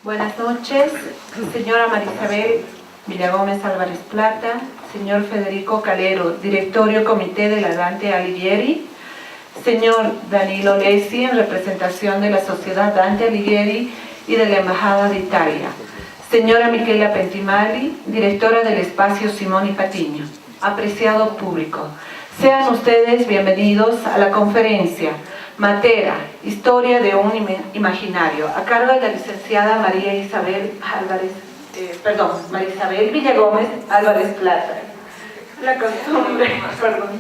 Buenas noches, señora Marisabel Villagómez Álvarez Plata, señor Federico Calero, Directorio Comité de la Dante Alighieri, señor Danilo Lesi, en representación de la Sociedad Dante Alighieri y de la Embajada de Italia, señora Michela Pentimali, directora del espacio Simoni Patiño, apreciado público. Sean ustedes bienvenidos a la conferencia Matera, Historia de un Imaginario, a cargo de la licenciada María Isabel Villagómez Álvarez Plata. La costumbre, perdón.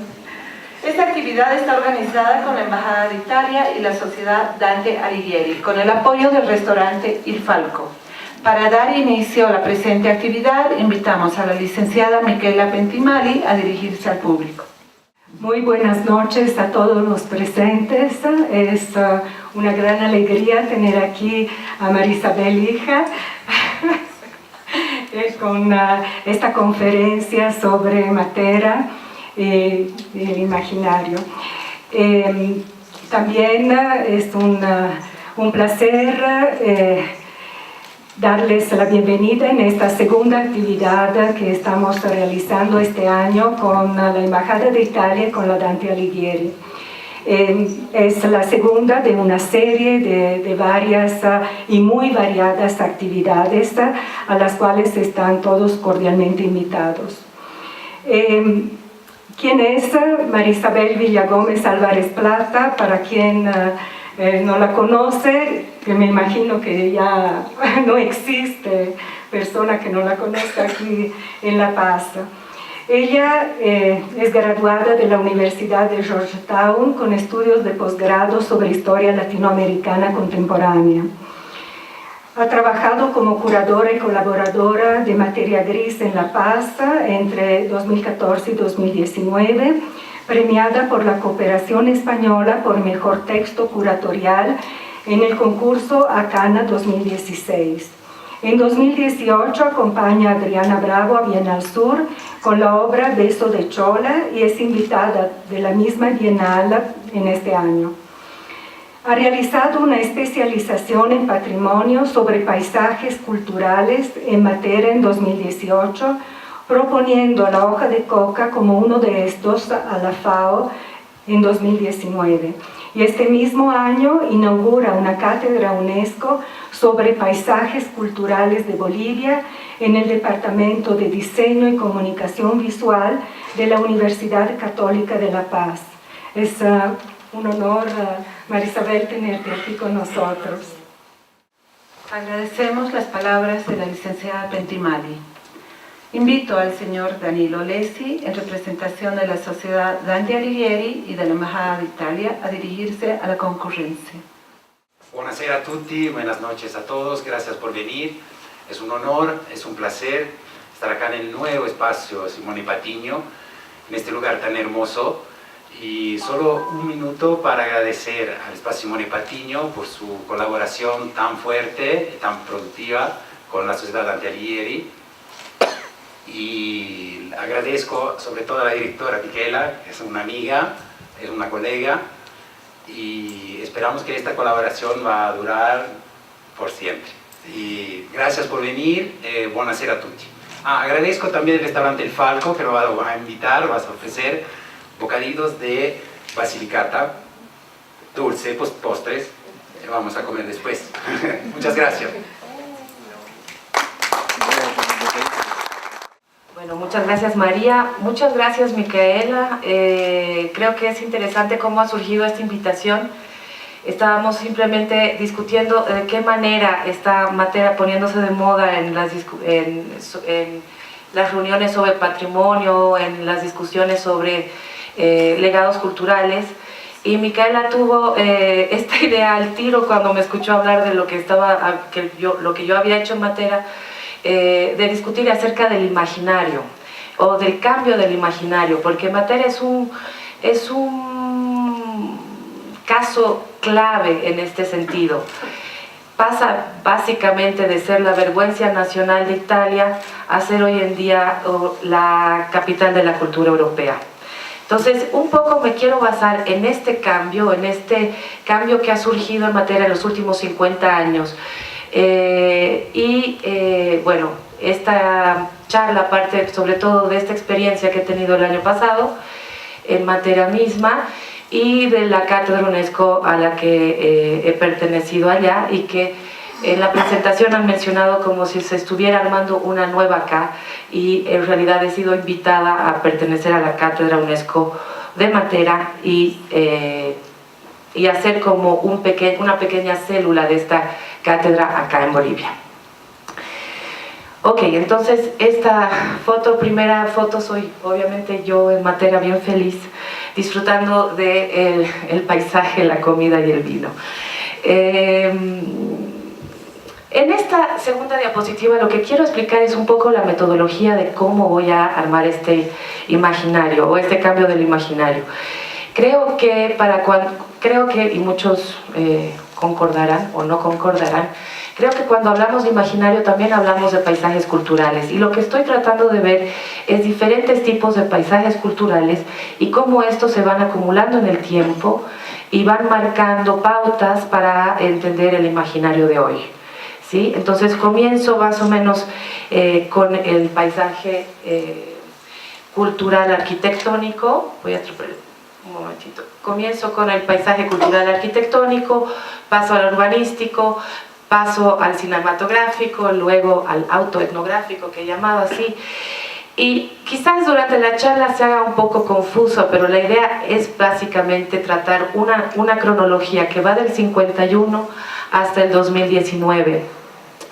Esta actividad está organizada con la Embajada de Italia y la Sociedad Dante Alighieri, con el apoyo del restaurante Il Falco. Para dar inicio a la presente actividad, invitamos a la licenciada Michela Pentimali a dirigirse al público. Muy buenas noches a todos los presentes. Es una gran alegría tener aquí a Marisabel hija con esta conferencia sobre Matera y el imaginario. También es un placer darles la bienvenida en esta segunda actividad que estamos realizando este año con la Embajada de Italia y con la Dante Alighieri. Es la segunda de una serie de varias y muy variadas actividades a las cuales están todos cordialmente invitados. ¿Quién es Marisabel Villagómez Álvarez Plata? Para quien no la conoce, que me imagino que ya no existe persona que no la conozca aquí en La Paz. Ella es graduada de la Universidad de Georgetown con estudios de posgrado sobre historia latinoamericana contemporánea. Ha trabajado como curadora y colaboradora de Materia Gris en La Paz entre 2014 y 2019, premiada por la Cooperación Española por Mejor Texto Curatorial en el concurso Acana 2016. En 2018 acompaña a Adriana Bravo a Bienal Sur con la obra Beso de Chola y es invitada de la misma Bienal en este año. Ha realizado una especialización en patrimonio sobre paisajes culturales en Matera en 2018, proponiendo la hoja de coca como uno de estos a la FAO en 2019. Y este mismo año inaugura una cátedra UNESCO sobre paisajes culturales de Bolivia en el Departamento de Diseño y Comunicación Visual de la Universidad Católica de La Paz. Es un honor, Marisabel, tenerte aquí con nosotros. Agradecemos las palabras de la licenciada Pentimali. Invito al señor Danilo Lesi, en representación de la Sociedad Dante Alighieri y de la Embajada de Italia, a dirigirse a la concurrencia. Buonasera a tutti, buenas noches a todos, gracias por venir. Es un honor, es un placer estar acá en el nuevo espacio Simoni Patiño, en este lugar tan hermoso. Y solo un minuto para agradecer al espacio Simoni Patiño por su colaboración tan fuerte y tan productiva con la Sociedad Dante Alighieri. Y agradezco sobre todo a la directora Michela, que es una amiga, es una colega, y esperamos que esta colaboración va a durar por siempre. Y gracias por venir, buonasera a tutti. Agradezco también el restaurante El Falco, que lo va a invitar, va a ofrecer bocadillos de basilicata, dulce, postres, vamos a comer después. Muchas gracias. Bueno, muchas gracias María, muchas gracias Micaela. Creo que es interesante cómo ha surgido esta invitación. Estábamos simplemente discutiendo de qué manera está Matera poniéndose de moda en las reuniones sobre patrimonio, en las discusiones sobre legados culturales. Y Micaela tuvo esta idea al tiro cuando me escuchó hablar de lo que yo había hecho en Matera, de discutir acerca del imaginario o del cambio del imaginario, porque Matera es un caso clave en este sentido. Pasa básicamente de ser la vergüenza nacional de Italia a ser hoy en día la capital de la cultura europea. Entonces, un poco me quiero basar en este cambio que ha surgido en Matera en los últimos 50 años, Bueno, esta charla parte sobre todo de esta experiencia que he tenido el año pasado en Matera misma y de la cátedra UNESCO a la que he pertenecido allá, y que en la presentación han mencionado como si se estuviera armando una nueva acá, y en realidad he sido invitada a pertenecer a la cátedra UNESCO de Matera y hacer como una pequeña célula de esta cátedra acá en Bolivia. Ok, entonces esta primera foto, soy obviamente yo en Matera bien feliz, disfrutando de el paisaje, la comida y el vino. En esta segunda diapositiva lo que quiero explicar es un poco la metodología de cómo voy a armar este imaginario o este cambio del imaginario. Creo que y muchos concordarán o no concordarán, creo que cuando hablamos de imaginario también hablamos de paisajes culturales, y lo que estoy tratando de ver es diferentes tipos de paisajes culturales y cómo estos se van acumulando en el tiempo y van marcando pautas para entender el imaginario de hoy. ¿Sí? Entonces comienzo más o menos con el paisaje cultural arquitectónico. Voy a un momentito. Comienzo con el paisaje cultural arquitectónico, paso al urbanístico, paso al cinematográfico, luego al autoetnográfico, que he llamado así. Y quizás durante la charla se haga un poco confuso, pero la idea es básicamente tratar una cronología que va del 51 hasta el 2019,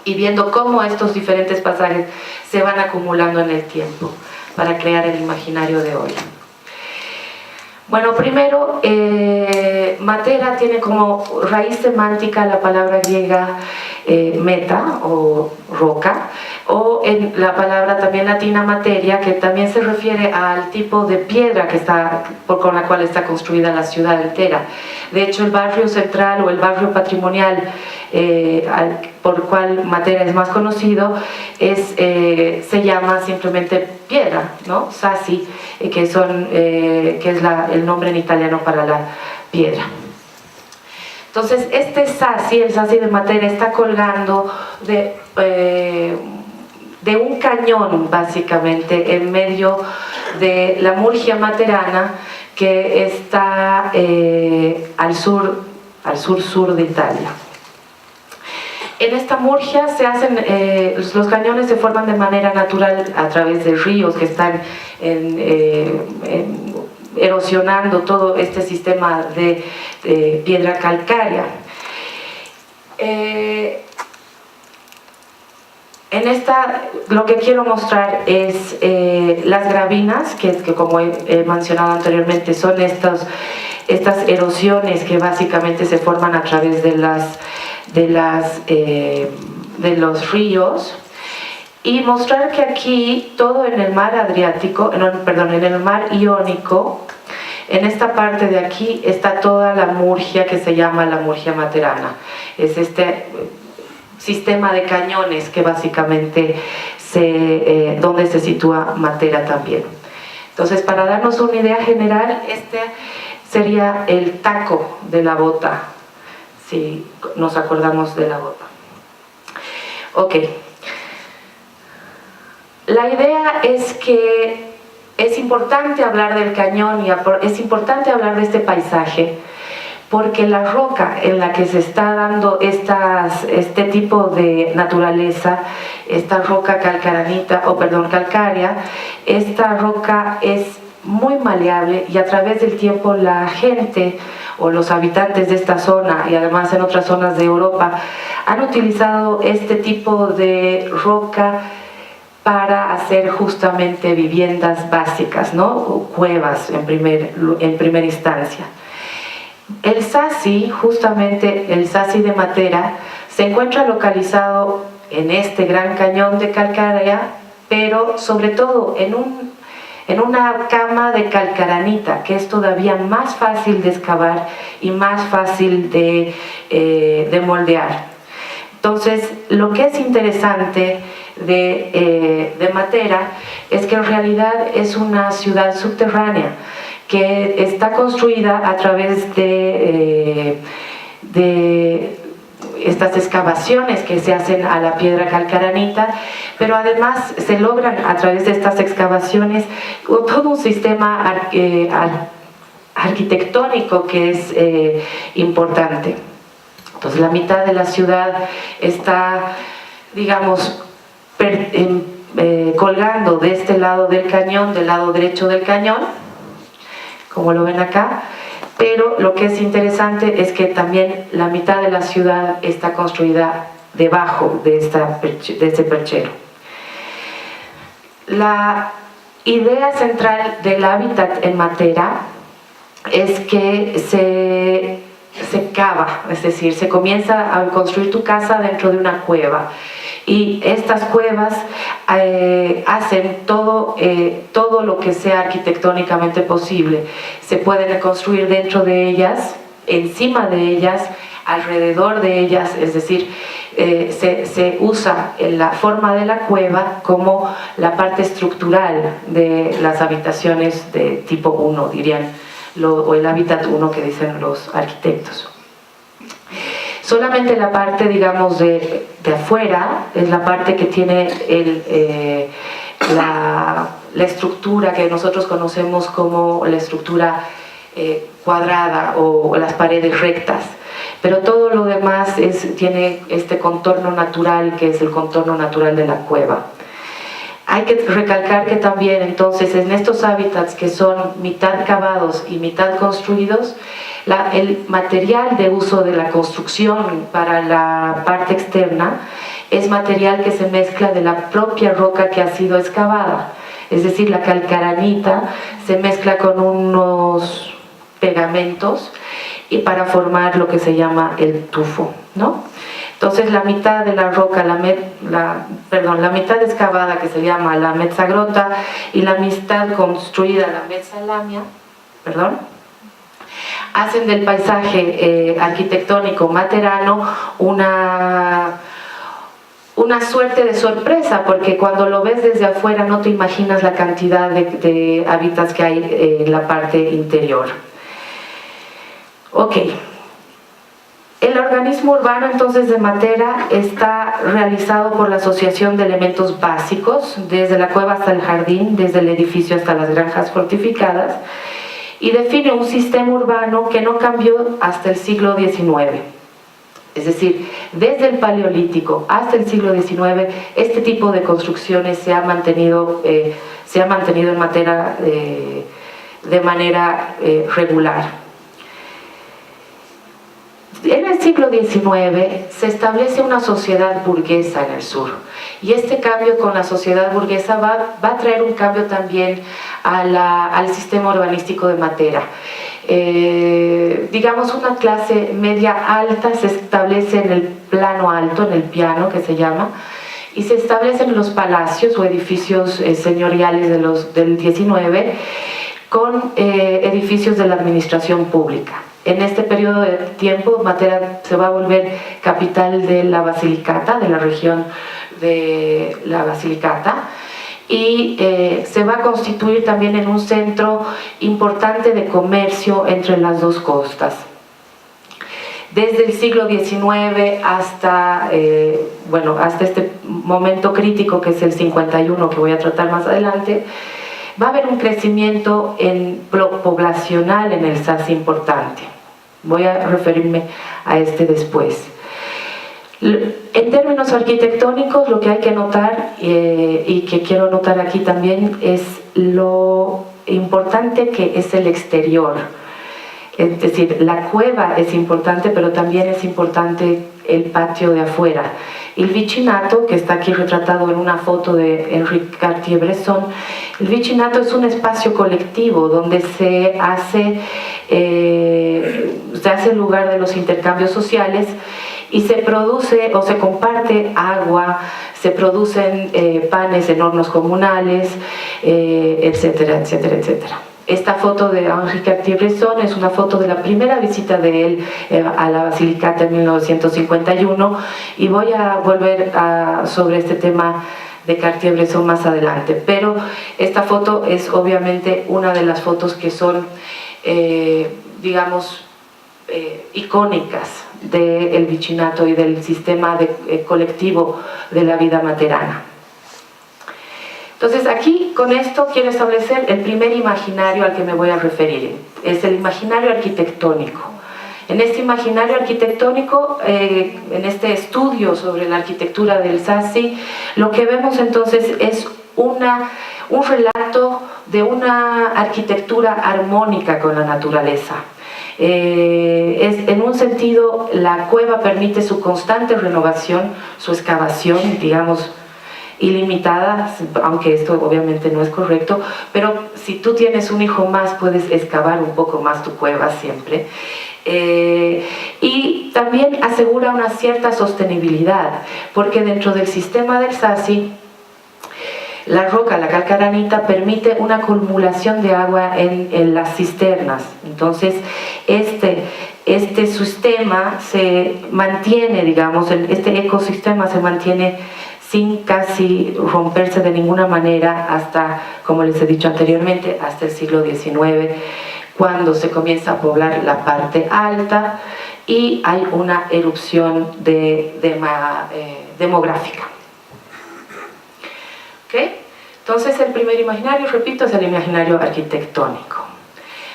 y viendo cómo estos diferentes pasajes se van acumulando en el tiempo para crear el imaginario de hoy. Bueno, primero, Matera tiene como raíz semántica la palabra griega meta o roca, o en la palabra también latina materia, que también se refiere al tipo de piedra con la cual está construida la ciudad entera. De hecho, el barrio central o el barrio patrimonial por el cual Matera es más conocido se llama simplemente piedra, ¿no? Sassi, que es el nombre en italiano para la piedra. Entonces, el Sassi de Matera, está colgando de un cañón, básicamente, en medio de la Murgia materana, que está al sur de Italia. En esta Murgia los cañones se forman de manera natural a través de ríos que están erosionando todo este sistema de piedra calcárea. Lo que quiero mostrar es las gravinas, que como he mencionado anteriormente, son estas erosiones que básicamente se forman a través de los ríos, y mostrar que aquí todo en el mar Adriático, en el mar Iónico, en esta parte de aquí está toda la Murgia, que se llama la Murgia materana. Es este sistema de cañones que básicamente donde se sitúa Matera también. Entonces, para darnos una idea general, este sería el taco de la bota, si nos acordamos de la bota. Ok. La idea es que es importante hablar del cañón y es importante hablar de este paisaje, porque la roca en la que se está dando este tipo de naturaleza, esta roca calcárea, esta roca es muy maleable, y a través del tiempo la gente o los habitantes de esta zona, y además en otras zonas de Europa, han utilizado este tipo de roca para hacer justamente viviendas básicas, ¿no? O cuevas en primera instancia. El Sassi, justamente el Sassi de Matera, se encuentra localizado en este gran cañón de calcárea, pero sobre todo en una cama de calcaranita, que es todavía más fácil de excavar y más fácil de moldear. Entonces, lo que es interesante de Matera es que en realidad es una ciudad subterránea que está construida a través de estas excavaciones que se hacen a la piedra calcaranita, pero además se logran a través de estas excavaciones todo un sistema arquitectónico que es importante. Entonces la mitad de la ciudad está, digamos, colgando de este lado del cañón, del lado derecho del cañón, como lo ven acá, pero lo que es interesante es que también la mitad de la ciudad está construida debajo de este perchero. La idea central del hábitat en Matera es que se cava, es decir, se comienza a construir tu casa dentro de una cueva. Y estas cuevas hacen todo lo que sea arquitectónicamente posible. Se pueden construir dentro de ellas, encima de ellas, alrededor de ellas, es decir, se usa la forma de la cueva como la parte estructural de las habitaciones de tipo 1, dirían, o el hábitat 1 que dicen los arquitectos. Solamente la parte, digamos, de afuera es la parte que tiene la estructura que nosotros conocemos como la estructura cuadrada o las paredes rectas. Pero todo lo demás tiene este contorno natural, que es el contorno natural de la cueva. Hay que recalcar que también entonces en estos hábitats que son mitad cavados y mitad construidos, el material de uso de la construcción para la parte externa es material que se mezcla de la propia roca que ha sido excavada. Es decir, la calcaranita se mezcla con unos pegamentos y para formar lo que se llama el tufo, ¿no? Entonces la mitad de la roca, la mitad excavada que se llama la mezzagrota y la mitad construida, la mezzalamia, hacen del paisaje arquitectónico materano una suerte de sorpresa, porque cuando lo ves desde afuera no te imaginas la cantidad de hábitats que hay en la parte interior. Ok. El organismo urbano entonces de Matera está realizado por la Asociación de Elementos Básicos, desde la cueva hasta el jardín, desde el edificio hasta las granjas fortificadas, y define un sistema urbano que no cambió hasta el siglo XIX. Es decir, desde el Paleolítico hasta el siglo XIX, este tipo de construcciones se ha mantenido en Matera de manera regular. En el siglo XIX se establece una sociedad burguesa en el sur, y este cambio con la sociedad burguesa va a traer un cambio también al sistema urbanístico de Matera. Digamos, una clase media alta se establece en el plano alto, en el piano que se llama, y se establecen los palacios o edificios señoriales del XIX con edificios de la administración pública. En este periodo de tiempo, Matera se va a volver capital de la Basilicata, de la región de la Basilicata, y se va a constituir también en un centro importante de comercio entre las dos costas. Desde el siglo XIX hasta este momento crítico, que es el 51, que voy a tratar más adelante, va a haber un crecimiento poblacional en el SAS importante. Voy a referirme a este después. En términos arquitectónicos, lo que hay que notar y que quiero notar aquí también es lo importante que es el exterior. Es decir, la cueva es importante, pero también es importante el patio de afuera. El vicinato, que está aquí retratado en una foto de Henri Cartier-Bresson, el vicinato es un espacio colectivo donde se hace lugar de los intercambios sociales y se produce o se comparte agua, se producen panes en hornos comunales, etcétera, etcétera, etcétera. Esta foto de Henri Cartier-Bresson es una foto de la primera visita de él a la Basilicata en 1951, y voy a volver sobre este tema de Cartier-Bresson más adelante. Pero esta foto es obviamente una de las fotos que son, digamos, icónicas del vicinato y del sistema colectivo de la vida materana. Entonces aquí con esto quiero establecer el primer imaginario al que me voy a referir, es el imaginario arquitectónico. En este imaginario arquitectónico, en este estudio sobre la arquitectura del Sassi, lo que vemos entonces es un relato de una arquitectura armónica con la naturaleza. En un sentido, la cueva permite su constante renovación, su excavación, digamos, ilimitada, aunque esto obviamente no es correcto, pero si tú tienes un hijo más puedes excavar un poco más tu cueva siempre. Y también asegura una cierta sostenibilidad, porque dentro del sistema del Sassi, la roca, la calcaranita, permite una acumulación de agua en las cisternas. Entonces, este sistema se mantiene, digamos, este ecosistema se mantiene sin casi romperse de ninguna manera hasta, como les he dicho anteriormente, hasta el siglo XIX, cuando se comienza a poblar la parte alta y hay una erupción demográfica. ¿Okay? Entonces el primer imaginario, repito, es el imaginario arquitectónico.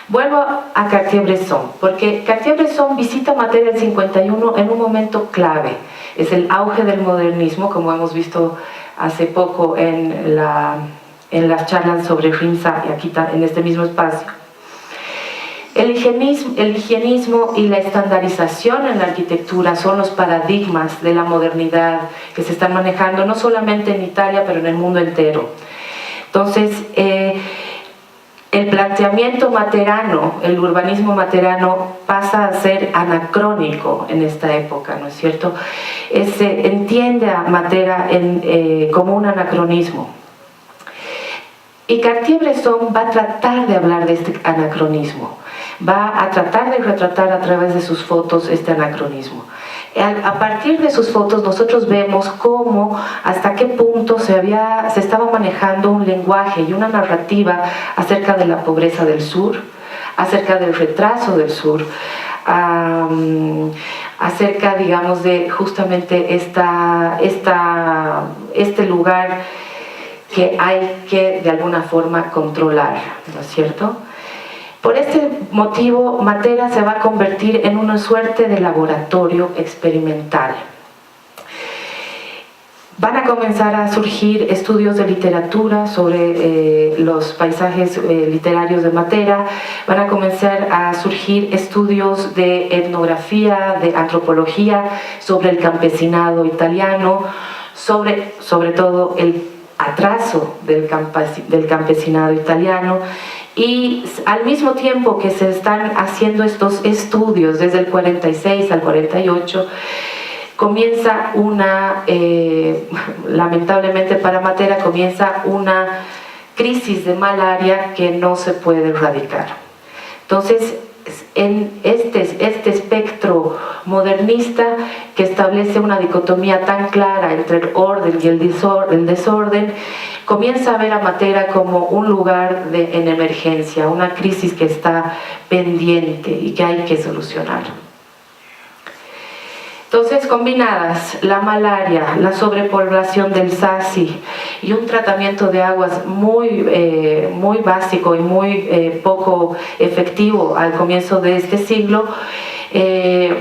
Vuelvo a Cartier-Bresson, porque Cartier-Bresson visita Matera el 51 en un momento clave. Es el auge del modernismo, como hemos visto hace poco en las charlas sobre Rimsa y aquí en este mismo espacio. El higienismo y la estandarización en la arquitectura son los paradigmas de la modernidad que se están manejando no solamente en Italia, pero en el mundo entero. Entonces, el planteamiento materano, el urbanismo materano pasa a ser anacrónico en esta época, ¿no es cierto? Se entiende a Matera como un anacronismo. Y Cartier-Bresson va a tratar de hablar de este anacronismo, va a tratar de retratar a través de sus fotos este anacronismo. A partir de sus fotos nosotros vemos cómo, hasta qué punto se estaba manejando un lenguaje y una narrativa acerca de la pobreza del sur, acerca del retraso del sur, acerca, digamos, de justamente este lugar que hay que de alguna forma controlar, ¿no es cierto? Por este motivo, Matera se va a convertir en una suerte de laboratorio experimental. Van a comenzar a surgir estudios de literatura sobre los paisajes literarios de Matera, van a comenzar a surgir estudios de etnografía, de antropología, sobre el campesinado italiano, sobre todo el atraso del campesinado italiano. Y al mismo tiempo que se están haciendo estos estudios desde el 46 al 48, comienza lamentablemente para Matera, comienza una crisis de malaria que no se puede erradicar. Entonces, en este espectro modernista que establece una dicotomía tan clara entre el orden y el desorden, comienza a ver a Matera como un lugar en emergencia, una crisis que está pendiente y que hay que solucionar. Entonces, combinadas la malaria, la sobrepoblación del Sassi y un tratamiento de aguas muy básico y muy poco efectivo al comienzo de este siglo, de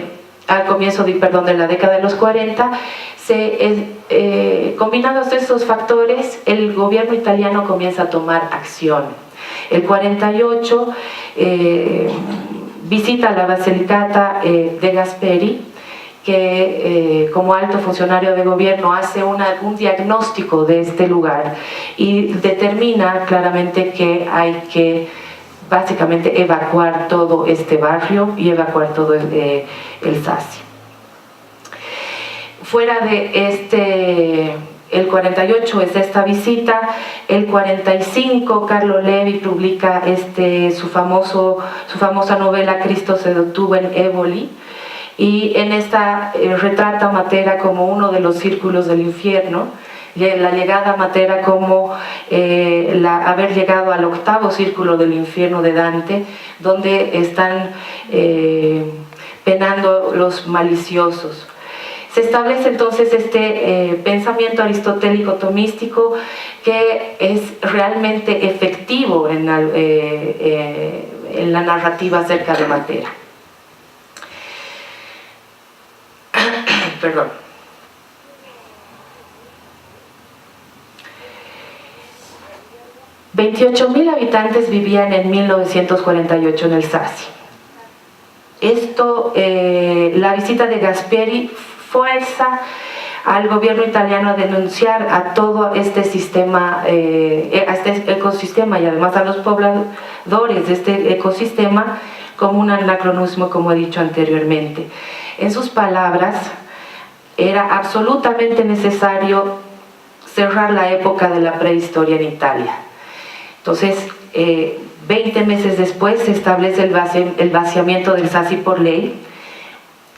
la década de los 40, combinados estos factores, el gobierno italiano comienza a tomar acción. El 48 visita la Basilicata de Gasperi, que como alto funcionario de gobierno hace un diagnóstico de este lugar y determina claramente que hay que básicamente evacuar todo este barrio y evacuar todo el Sassi. Fuera de el 48 es esta visita, el 45 Carlo Levi publica su famosa novela Cristo se detuvo en Éboli, y en esta retrata Matera como uno de los círculos del infierno, la llegada a Matera como haber llegado al octavo círculo del infierno de Dante, donde están penando los maliciosos. Se establece entonces este pensamiento aristotélico tomístico que es realmente efectivo en la narrativa acerca de Matera. Perdón. $28,000 habitantes vivían en 1948 en el Sassi. La visita de Gasperi fuerza al gobierno italiano a denunciar a todo este sistema, a este ecosistema, y además a los pobladores de este ecosistema como un anacronismo, como he dicho anteriormente. En sus palabras, era absolutamente necesario cerrar la época de la prehistoria en Italia. Entonces, 20 meses después se establece el vaciamiento del Sassi por ley,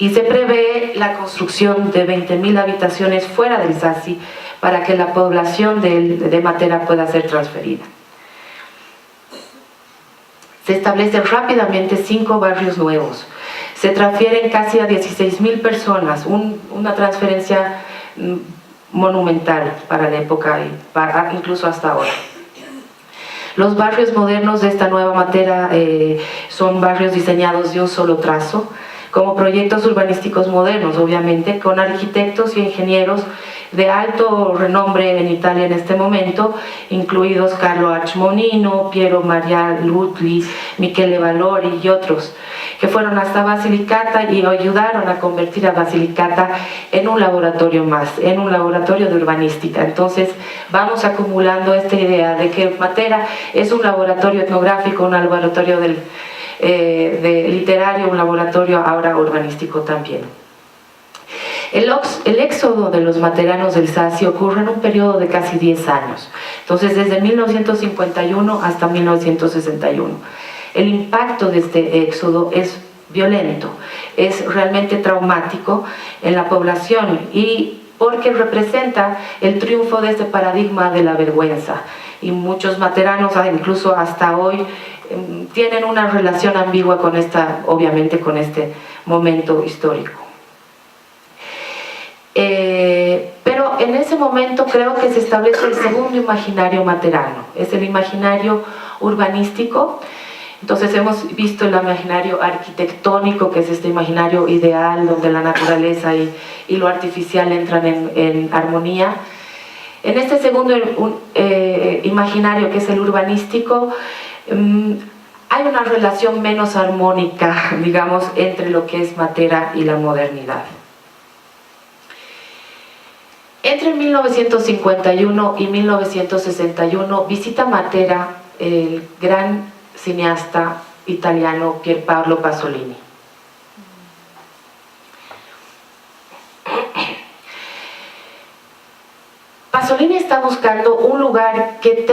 y se prevé la construcción de 20,000 habitaciones fuera del Sassi para que la población de Matera pueda ser transferida. Se establecen rápidamente 5 barrios nuevos. Se transfieren casi a 16,000 personas, una transferencia monumental para la época y incluso hasta ahora. Los barrios modernos de esta nueva Matera son barrios diseñados de un solo trazo, como proyectos urbanísticos modernos, obviamente, con arquitectos y ingenieros de alto renombre en Italia en este momento, incluidos Carlo Archmonino, Piero Maria Lutli, Michele Valori y otros, que fueron hasta Basilicata y ayudaron a convertir a Basilicata en un laboratorio más, en un laboratorio de urbanística. Entonces vamos acumulando esta idea de que Matera es un laboratorio etnográfico, un laboratorio de literario, un laboratorio ahora urbanístico también. El éxodo de los materanos del Sassi ocurre en un periodo de casi 10 años, entonces desde 1951 hasta 1961. El impacto de este éxodo es violento, es realmente traumático en la población, y porque representa el triunfo de este paradigma de la vergüenza, y muchos materanos, incluso hasta hoy, tienen una relación ambigua con obviamente con este momento histórico. Pero en ese momento creo que se establece el segundo imaginario materano, es el imaginario urbanístico. Entonces hemos visto el imaginario arquitectónico, que es este imaginario ideal donde la naturaleza y lo artificial entran en armonía. En este segundo imaginario, que es el urbanístico, hay una relación menos armónica, digamos, entre lo que es Matera y la modernidad. Entre 1951 y 1961 visita Matera el gran cineasta italiano Pierpaolo Pasolini. Pasolini está buscando un lugar que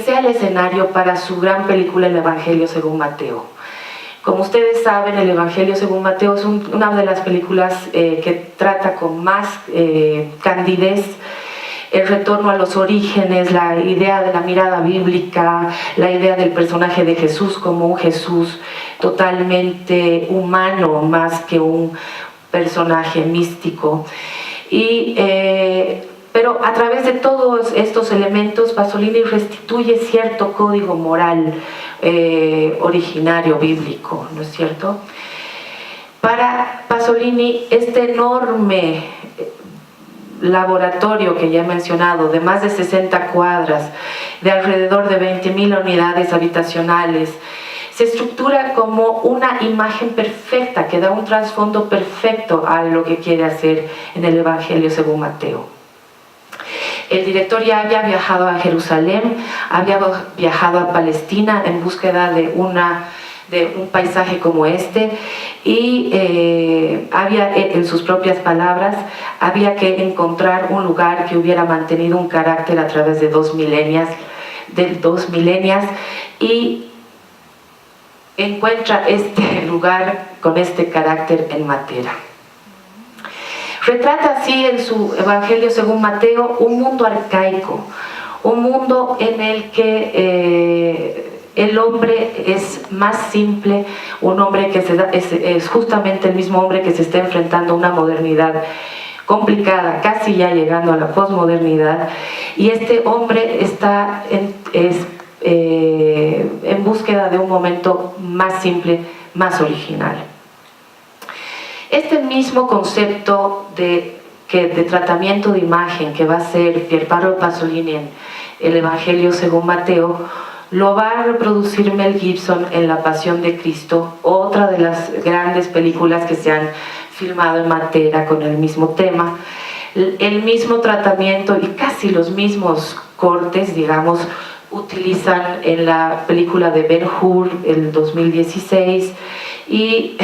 sea el escenario para su gran película El Evangelio según Mateo. Como ustedes saben, El Evangelio según Mateo es una de las películas que trata con más candidez el retorno a los orígenes, la idea de la mirada bíblica, la idea del personaje de Jesús como un Jesús totalmente humano más que un personaje místico. Pero a través de todos estos elementos, Pasolini restituye cierto código moral originario bíblico, ¿no es cierto? Para Pasolini, este enorme laboratorio que ya he mencionado, de más de 60 cuadras, de alrededor de 20,000 unidades habitacionales, se estructura como una imagen perfecta que da un trasfondo perfecto a lo que quiere hacer en el Evangelio según Mateo. El director ya había viajado a Jerusalén, había viajado a Palestina en búsqueda de un paisaje como este, y había, en sus propias palabras, había que encontrar un lugar que hubiera mantenido un carácter a través de dos milenias, y encuentra este lugar con este carácter en Matera. Retrata así en su Evangelio según Mateo un mundo arcaico, un mundo en el que el hombre es más simple, un hombre que es justamente el mismo hombre que se está enfrentando a una modernidad complicada, casi ya llegando a la posmodernidad, y este hombre está en búsqueda de un momento más simple, más original. Este mismo concepto de tratamiento de imagen que va a ser Pierpaolo Pasolini en el Evangelio según Mateo, lo va a reproducir Mel Gibson en La Pasión de Cristo, otra de las grandes películas que se han filmado en Matera con el mismo tema. El mismo tratamiento y casi los mismos cortes, digamos, utilizan en la película de Ben-Hur, el 2016, y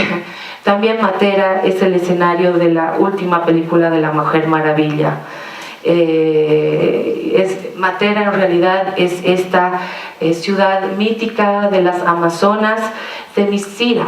también Matera es el escenario de la última película de La Mujer Maravilla. Matera en realidad es esta ciudad mítica de las Amazonas, Themyscira.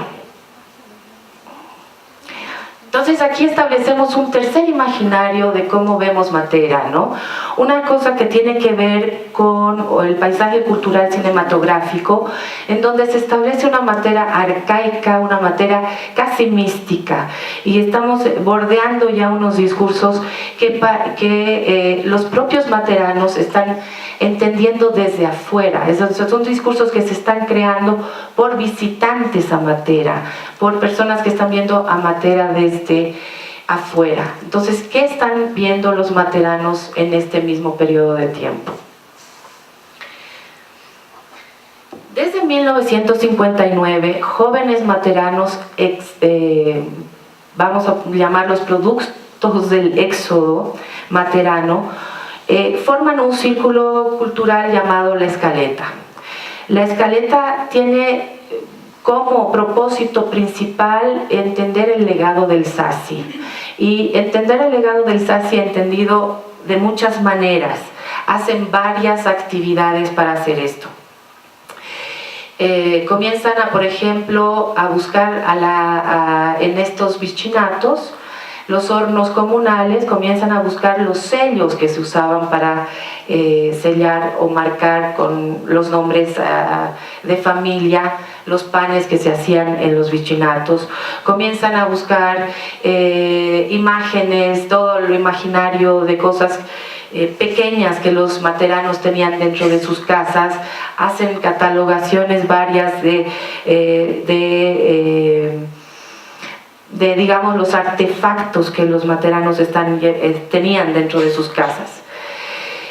Entonces aquí establecemos un tercer imaginario de cómo vemos Matera, ¿no? Una cosa que tiene que ver con el paisaje cultural cinematográfico, en donde se establece una Matera arcaica, una Matera casi mística, y estamos bordeando ya unos discursos que los propios materanos están entendiendo desde afuera. Esos son discursos que se están creando por visitantes a Matera, por personas que están viendo a Matera desde afuera. Entonces, ¿qué están viendo los materanos en este mismo periodo de tiempo? Desde 1959, jóvenes materanos, vamos a llamarlos productos del éxodo materano, forman un círculo cultural llamado La Escaleta. La Escaleta tiene como propósito principal entender el legado del Sassi, y entender el legado del Sassi entendido de muchas maneras. Hacen varias actividades para hacer esto. Comienzan por ejemplo, a buscar en estos vicinatos, los hornos comunales, comienzan a buscar los sellos que se usaban para sellar o marcar con los nombres de familia los panes que se hacían en los vicinatos. Comienzan a buscar imágenes, todo lo imaginario de cosas pequeñas que los materanos tenían dentro de sus casas. Hacen catalogaciones varias de digamos, los artefactos que los materanos tenían dentro de sus casas.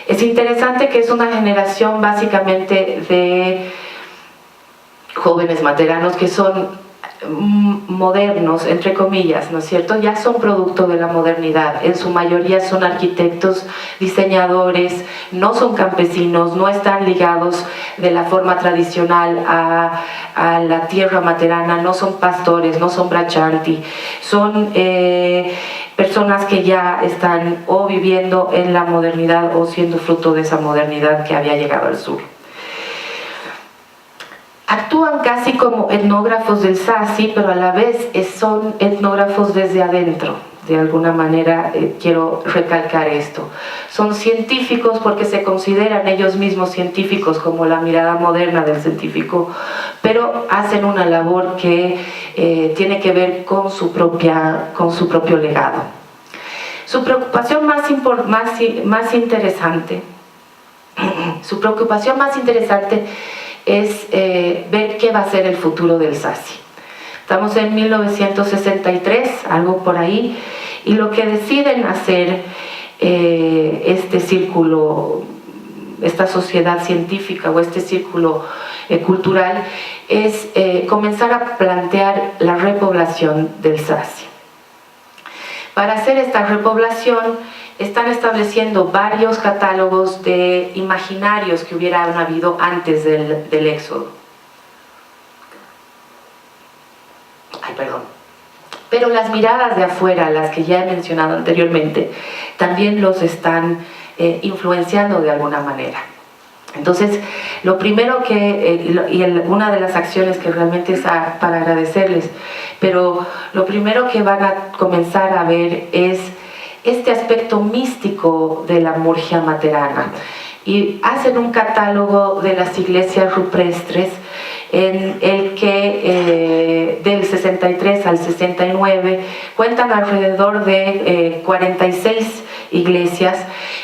Es interesante que es una generación básicamente de jóvenes materanos que son modernos, entre comillas, ¿no es cierto? Ya son producto de la modernidad, en su mayoría son arquitectos, diseñadores, no son campesinos, no están ligados de la forma tradicional a la tierra materana, no son pastores, no son braccianti, son personas que ya están o viviendo en la modernidad o siendo fruto de esa modernidad que había llegado al sur. Actúan casi como etnógrafos del Sassi, pero a la vez son etnógrafos desde adentro. De alguna manera quiero recalcar esto. Son científicos porque se consideran ellos mismos científicos, como la mirada moderna del científico, pero hacen una labor que tiene que ver con su propio legado. Su preocupación más interesante es ver qué va a ser el futuro del Sassi. Estamos en 1963, algo por ahí, y lo que deciden hacer este círculo, esta sociedad científica o este círculo cultural es comenzar a plantear la repoblación del Sassi. Para hacer esta repoblación están estableciendo varios catálogos de imaginarios que hubieran habido antes del éxodo. Pero las miradas de afuera, las que ya he mencionado anteriormente, también los están influenciando de alguna manera. Entonces, lo primero una de las acciones que realmente es para agradecerles, pero lo primero que van a comenzar a ver es este aspecto místico de la Murgia materana. y hacen un catálogo de las iglesias rupestres en el que del 63 al 69 cuentan alrededor de 46 iglesias,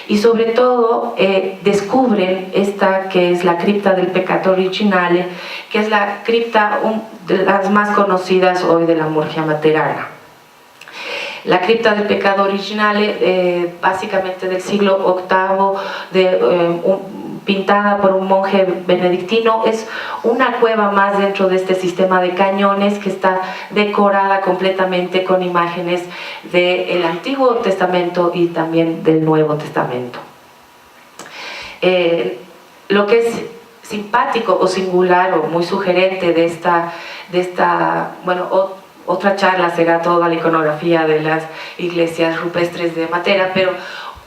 y sobre todo descubren esta que es la cripta del Peccato Originale, que es la cripta de las más conocidas hoy de la Murgia Materana. La cripta del Peccato Originale, básicamente del siglo VIII, pintada por un monje benedictino, es una cueva más dentro de este sistema de cañones que está decorada completamente con imágenes del Antiguo Testamento y también del Nuevo Testamento. Lo que es simpático o singular o muy sugerente de esta bueno, otra charla será toda la iconografía de las iglesias rupestres de Matera, pero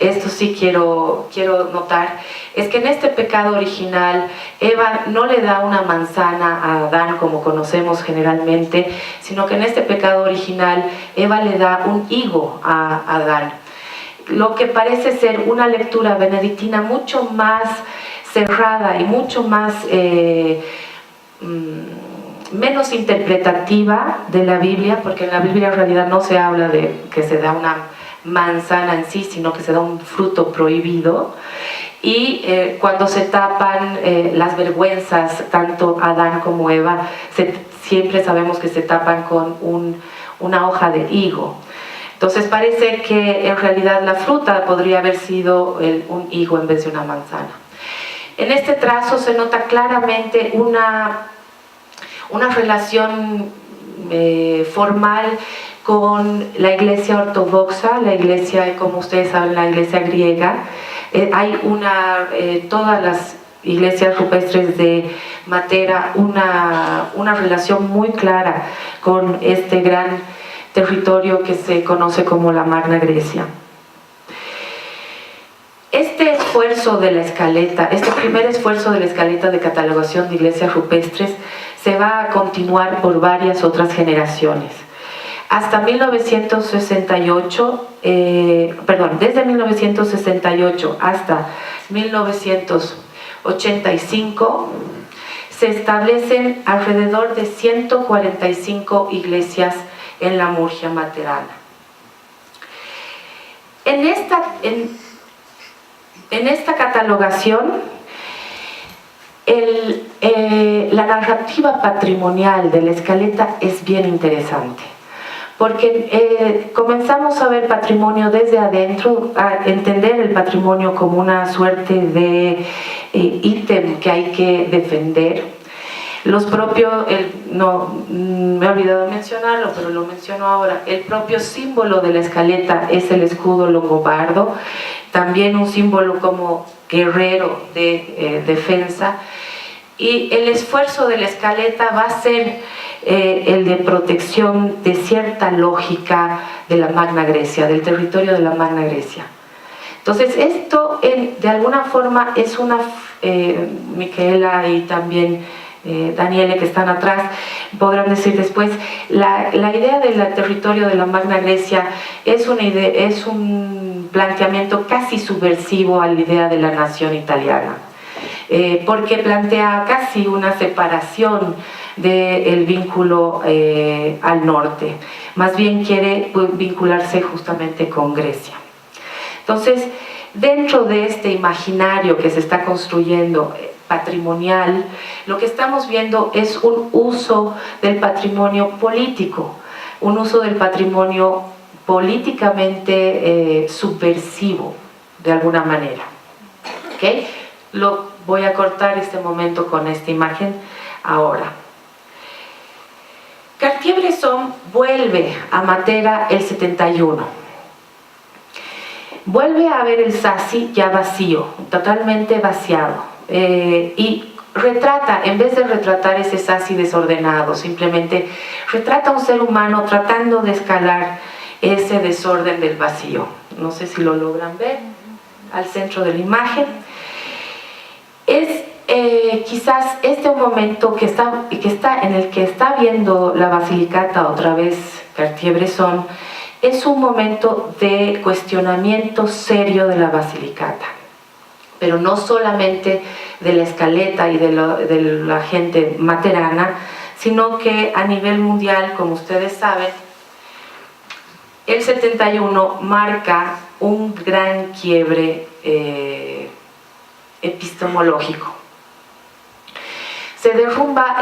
esto sí quiero notar, es que en este pecado original Eva no le da una manzana a Adán como conocemos generalmente, sino que en este pecado original Eva le da un higo a Adán, lo que parece ser una lectura benedictina mucho más cerrada y mucho más menos interpretativa de la Biblia, porque en la Biblia en realidad no se habla de que se da una manzana en sí, sino que se da un fruto prohibido, y cuando se tapan las vergüenzas, tanto Adán como Eva, siempre sabemos que se tapan con una hoja de higo. Entonces parece que en realidad la fruta podría haber sido un higo en vez de una manzana. En este trazo se nota claramente una relación formal con la iglesia ortodoxa, la iglesia, como ustedes saben, la iglesia griega. Hay todas las iglesias rupestres de Matera, una relación muy clara con este gran territorio que se conoce como la Magna Grecia. Este esfuerzo de la escaleta, este primer esfuerzo de la escaleta de catalogación de iglesias rupestres se va a continuar por varias otras generaciones. Hasta 1968, desde 1968 hasta 1985, se establecen alrededor de 145 iglesias en la Murgia Materana. En esta catalogación, la narrativa patrimonial de la escaleta es bien interesante, porque comenzamos a ver patrimonio desde adentro, a entender el patrimonio como una suerte de ítem que hay que defender. Los propios, no me he olvidado de mencionarlo, pero lo menciono ahora, el propio símbolo de la escaleta es el escudo longobardo, también un símbolo como guerrero de defensa, y el esfuerzo de la escaleta va a ser el de protección de cierta lógica de la Magna Grecia, del territorio de la Magna Grecia. Entonces esto de alguna forma es Micaela y también Daniele, que están atrás, podrán decir después, la idea del territorio de la Magna Grecia es un planteamiento casi subversivo a la idea de la nación italiana, porque plantea casi una separación del vínculo al norte, más bien quiere vincularse justamente con Grecia. Entonces, dentro de este imaginario que se está construyendo patrimonial, lo que estamos viendo es un uso del patrimonio político, un uso del patrimonio políticamente subversivo, de alguna manera. ¿Okay? Lo voy a cortar este momento con esta imagen ahora. Cartier-Bresson vuelve a Matera el 71. Vuelve a ver el Sassi ya vacío, totalmente vaciado. Y retrata, en vez de retratar ese Sassi desordenado, simplemente retrata a un ser humano tratando de escalar ese desorden del vacío. No sé si lo logran ver, al centro de la imagen. Es quizás este momento en el que está viendo la Basilicata otra vez Cartier-Bresson, es un momento de cuestionamiento serio de la Basilicata. pero no solamente de la escaleta y de la gente materana, sino que a nivel mundial, como ustedes saben, el 71 marca un gran quiebre epistemológico. Se derrumba,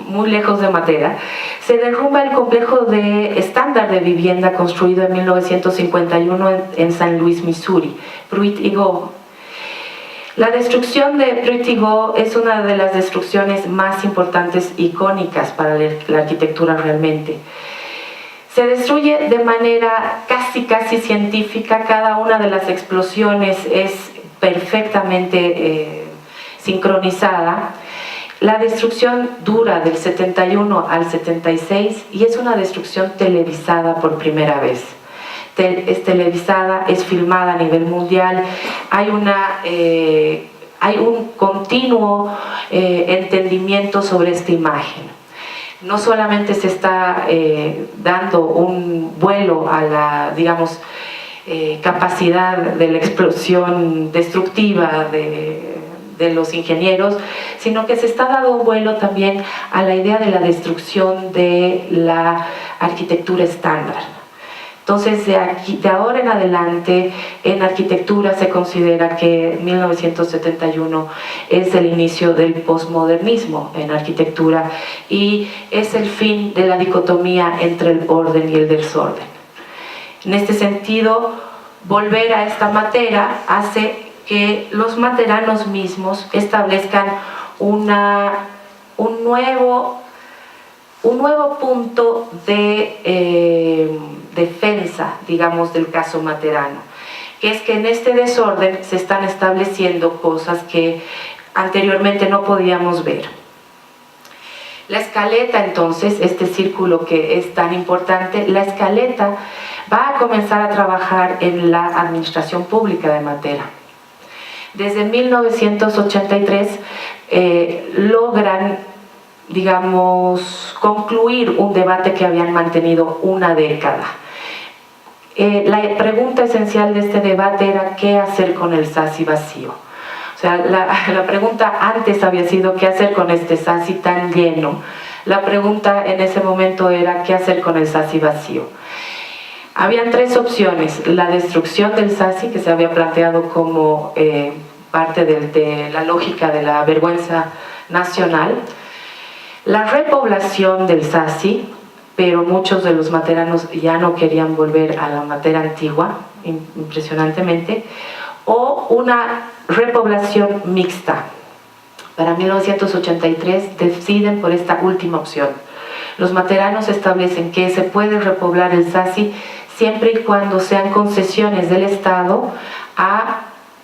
muy lejos de Matera, se derrumba el complejo de estándar de vivienda construido en 1951 en San Luis, Missouri, Pruitt-Igoe. La destrucción de Pruitt-Igoe es una de las destrucciones más importantes, icónicas para la arquitectura realmente. Se destruye de manera casi científica, cada una de las explosiones es perfectamente sincronizada. La destrucción dura del 71 al 76 y es una destrucción televisada por primera vez. Es televisada, es filmada a nivel mundial, hay un continuo entendimiento sobre esta imagen. No solamente se está dando un vuelo a la, digamos, capacidad de la explosión destructiva de los ingenieros, sino que se está dando un vuelo también a la idea de la destrucción de la arquitectura estándar. Entonces, de ahora en adelante, en arquitectura se considera que 1971 es el inicio del posmodernismo en arquitectura y es el fin de la dicotomía entre el orden y el desorden. En este sentido, volver a esta materia hace que los materanos mismos establezcan un nuevo punto de defensa, digamos, del caso materano, que es que en este desorden se están estableciendo cosas que anteriormente no podíamos ver. La escaleta, entonces, este círculo que es tan importante, la escaleta va a comenzar a trabajar en la administración pública de Matera. Desde 1983 logran, digamos, concluir un debate que habían mantenido una década. La pregunta esencial de este debate era ¿qué hacer con el SASI vacío? O sea, la pregunta antes había sido ¿qué hacer con este SASI tan lleno? La pregunta en ese momento era ¿qué hacer con el SASI vacío? Habían tres opciones: la destrucción del SASI, que se había planteado como parte de la lógica de la vergüenza nacional, la repoblación del SASI, pero muchos de los materanos ya no querían volver a la Matera antigua, impresionantemente, o una repoblación mixta. Para 1983 deciden por esta última opción. Los materanos establecen que se puede repoblar el SASI siempre y cuando sean concesiones del Estado a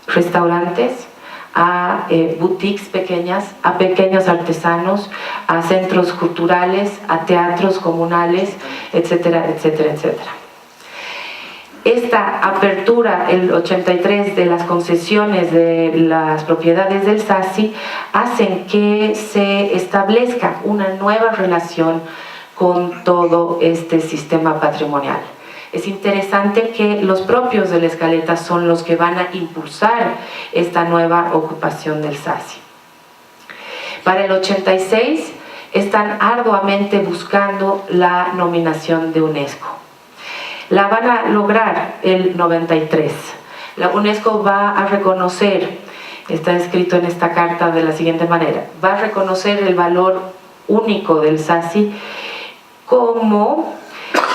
restaurantes, a boutiques pequeñas, a pequeños artesanos, a centros culturales, a teatros comunales, etcétera, etcétera, etcétera. Esta apertura, el 83, de las concesiones de las propiedades del SASI hacen que se establezca una nueva relación con todo este sistema patrimonial. Es interesante que los propios de la escaleta son los que van a impulsar esta nueva ocupación del SASI. Para el 86 están arduamente buscando la nominación de UNESCO. La van a lograr el 93. La UNESCO va a reconocer, está escrito en esta carta de la siguiente manera, va a reconocer el valor único del SASI como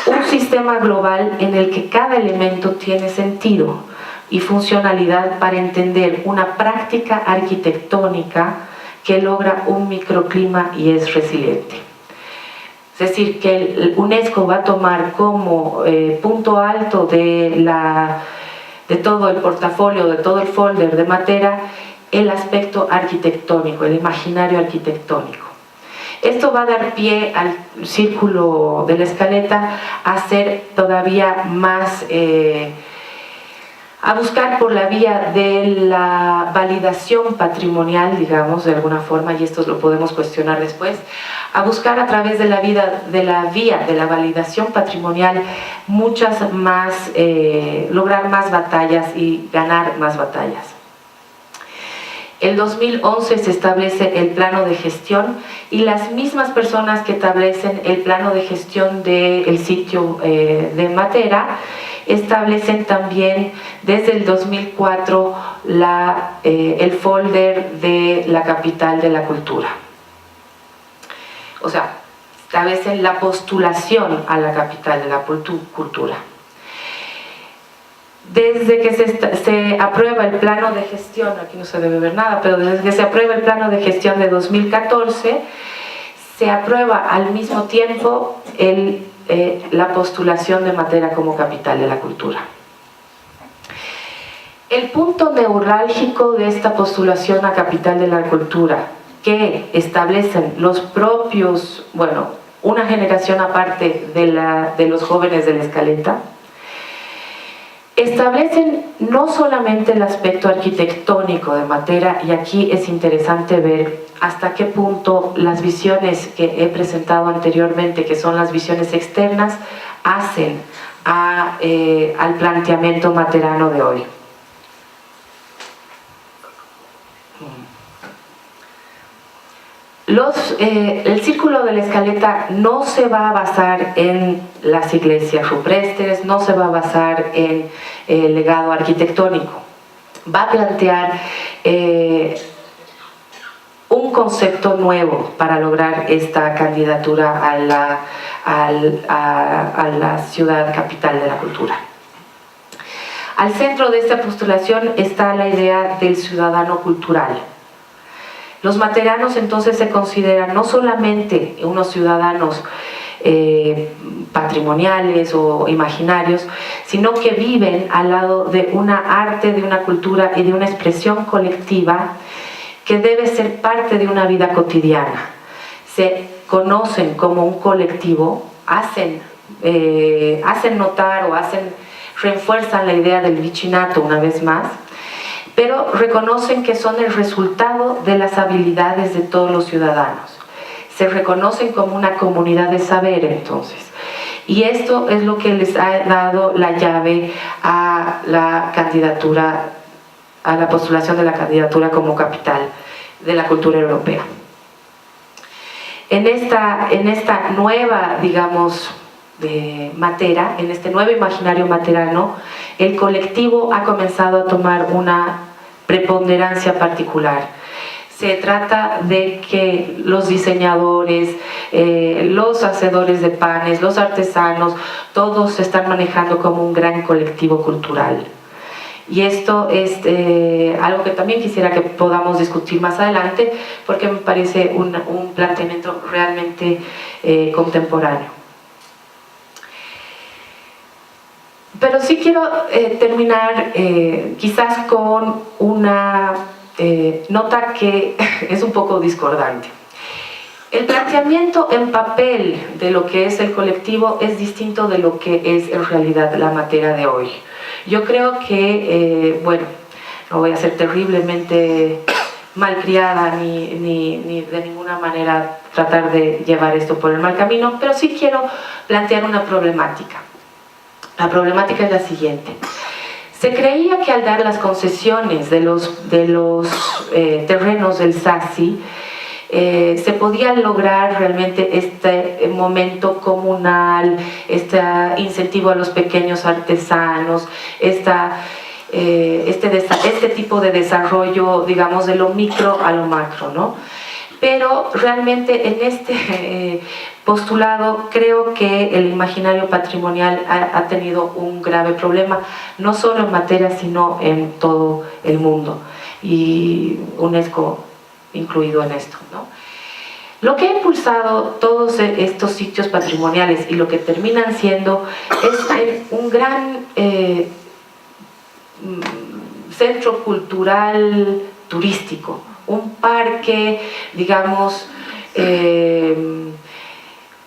un sistema global en el que cada elemento tiene sentido y funcionalidad para entender una práctica arquitectónica que logra un microclima y es resiliente. Es decir, que el UNESCO va a tomar como punto alto de todo el portafolio, de todo el folder de Matera, el aspecto arquitectónico, el imaginario arquitectónico. Esto va a dar pie al círculo de la escaleta a ser todavía más, a buscar por la vía de la validación patrimonial, digamos, de alguna forma, y esto lo podemos cuestionar después, a buscar a través de la vía de la validación patrimonial muchas más, lograr más batallas y ganar más batallas. El 2011 se establece el plano de gestión y las mismas personas que establecen el plano de gestión del sitio de Matera establecen también desde el 2004 el folder de la capital de la cultura. O sea, establecen la postulación a la capital de la cultura. Desde que se aprueba el plano de gestión, aquí no se debe ver nada, pero desde que se aprueba el plano de gestión de 2014, se aprueba al mismo tiempo la postulación de Matera como capital de la cultura. El punto neurálgico de esta postulación a capital de la cultura, que establecen los propios, bueno, una generación aparte de los jóvenes de la Escaleta, establecen no solamente el aspecto arquitectónico de Matera, y aquí es interesante ver hasta qué punto las visiones que he presentado anteriormente, que son las visiones externas, hacen al planteamiento materano de hoy. El Círculo de la Escaleta no se va a basar en las iglesias rupestres, no se va a basar en el legado arquitectónico. Va a plantear un concepto nuevo para lograr esta candidatura a la ciudad capital de la cultura. Al centro de esta postulación está la idea del ciudadano cultural. Los materanos entonces se consideran no solamente unos ciudadanos patrimoniales o imaginarios, sino que viven al lado de una arte, de una cultura y de una expresión colectiva que debe ser parte de una vida cotidiana. Se conocen como un colectivo, hacen notar o refuerzan la idea del vicinato una vez más, pero reconocen que son el resultado de las habilidades de todos los ciudadanos. Se reconocen como una comunidad de saber entonces. Y esto es lo que les ha dado la llave a la candidatura, a la postulación de la candidatura como capital de la cultura europea. En esta nueva, digamos, Matera, en este nuevo imaginario materano, el colectivo ha comenzado a tomar una preponderancia particular. Se trata de que los diseñadores, los hacedores de panes, los artesanos, todos se están manejando como un gran colectivo cultural. Y esto es algo que también quisiera que podamos discutir más adelante, porque me parece un planteamiento realmente contemporáneo. Pero sí quiero terminar quizás con una nota que es un poco discordante. El planteamiento en papel de lo que es el colectivo es distinto de lo que es en realidad la Matera de hoy. Yo creo que, bueno, no voy a ser terriblemente malcriada ni de ninguna manera tratar de llevar esto por el mal camino, pero sí quiero plantear una problemática. La problemática es la siguiente. Se creía que al dar las concesiones de los terrenos del SACI, se podía lograr realmente este momento comunal, este incentivo a los pequeños artesanos, este tipo de desarrollo, digamos, de lo micro a lo macro, ¿no? Pero realmente en este postulado creo que el imaginario patrimonial ha tenido un grave problema, no solo en Matera, sino en todo el mundo, y UNESCO incluido en esto, ¿no? Lo que ha impulsado todos estos sitios patrimoniales y lo que terminan siendo es un gran centro cultural turístico, un parque, digamos,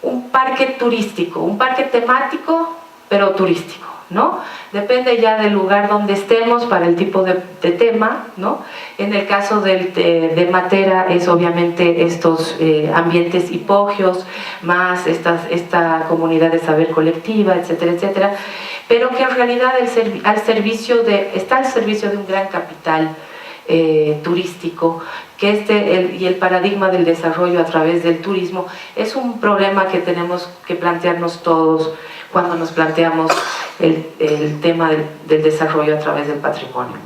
un parque turístico, un parque temático, pero turístico, ¿no? Depende ya del lugar donde estemos para el tipo de tema, ¿no? En el caso de Matera es obviamente estos ambientes hipogios, más esta comunidad de saber colectiva, etcétera, etcétera, pero que en realidad está al servicio de un gran capital turístico, que y el paradigma del desarrollo a través del turismo es un problema que tenemos que plantearnos todos cuando nos planteamos el tema del desarrollo a través del patrimonio.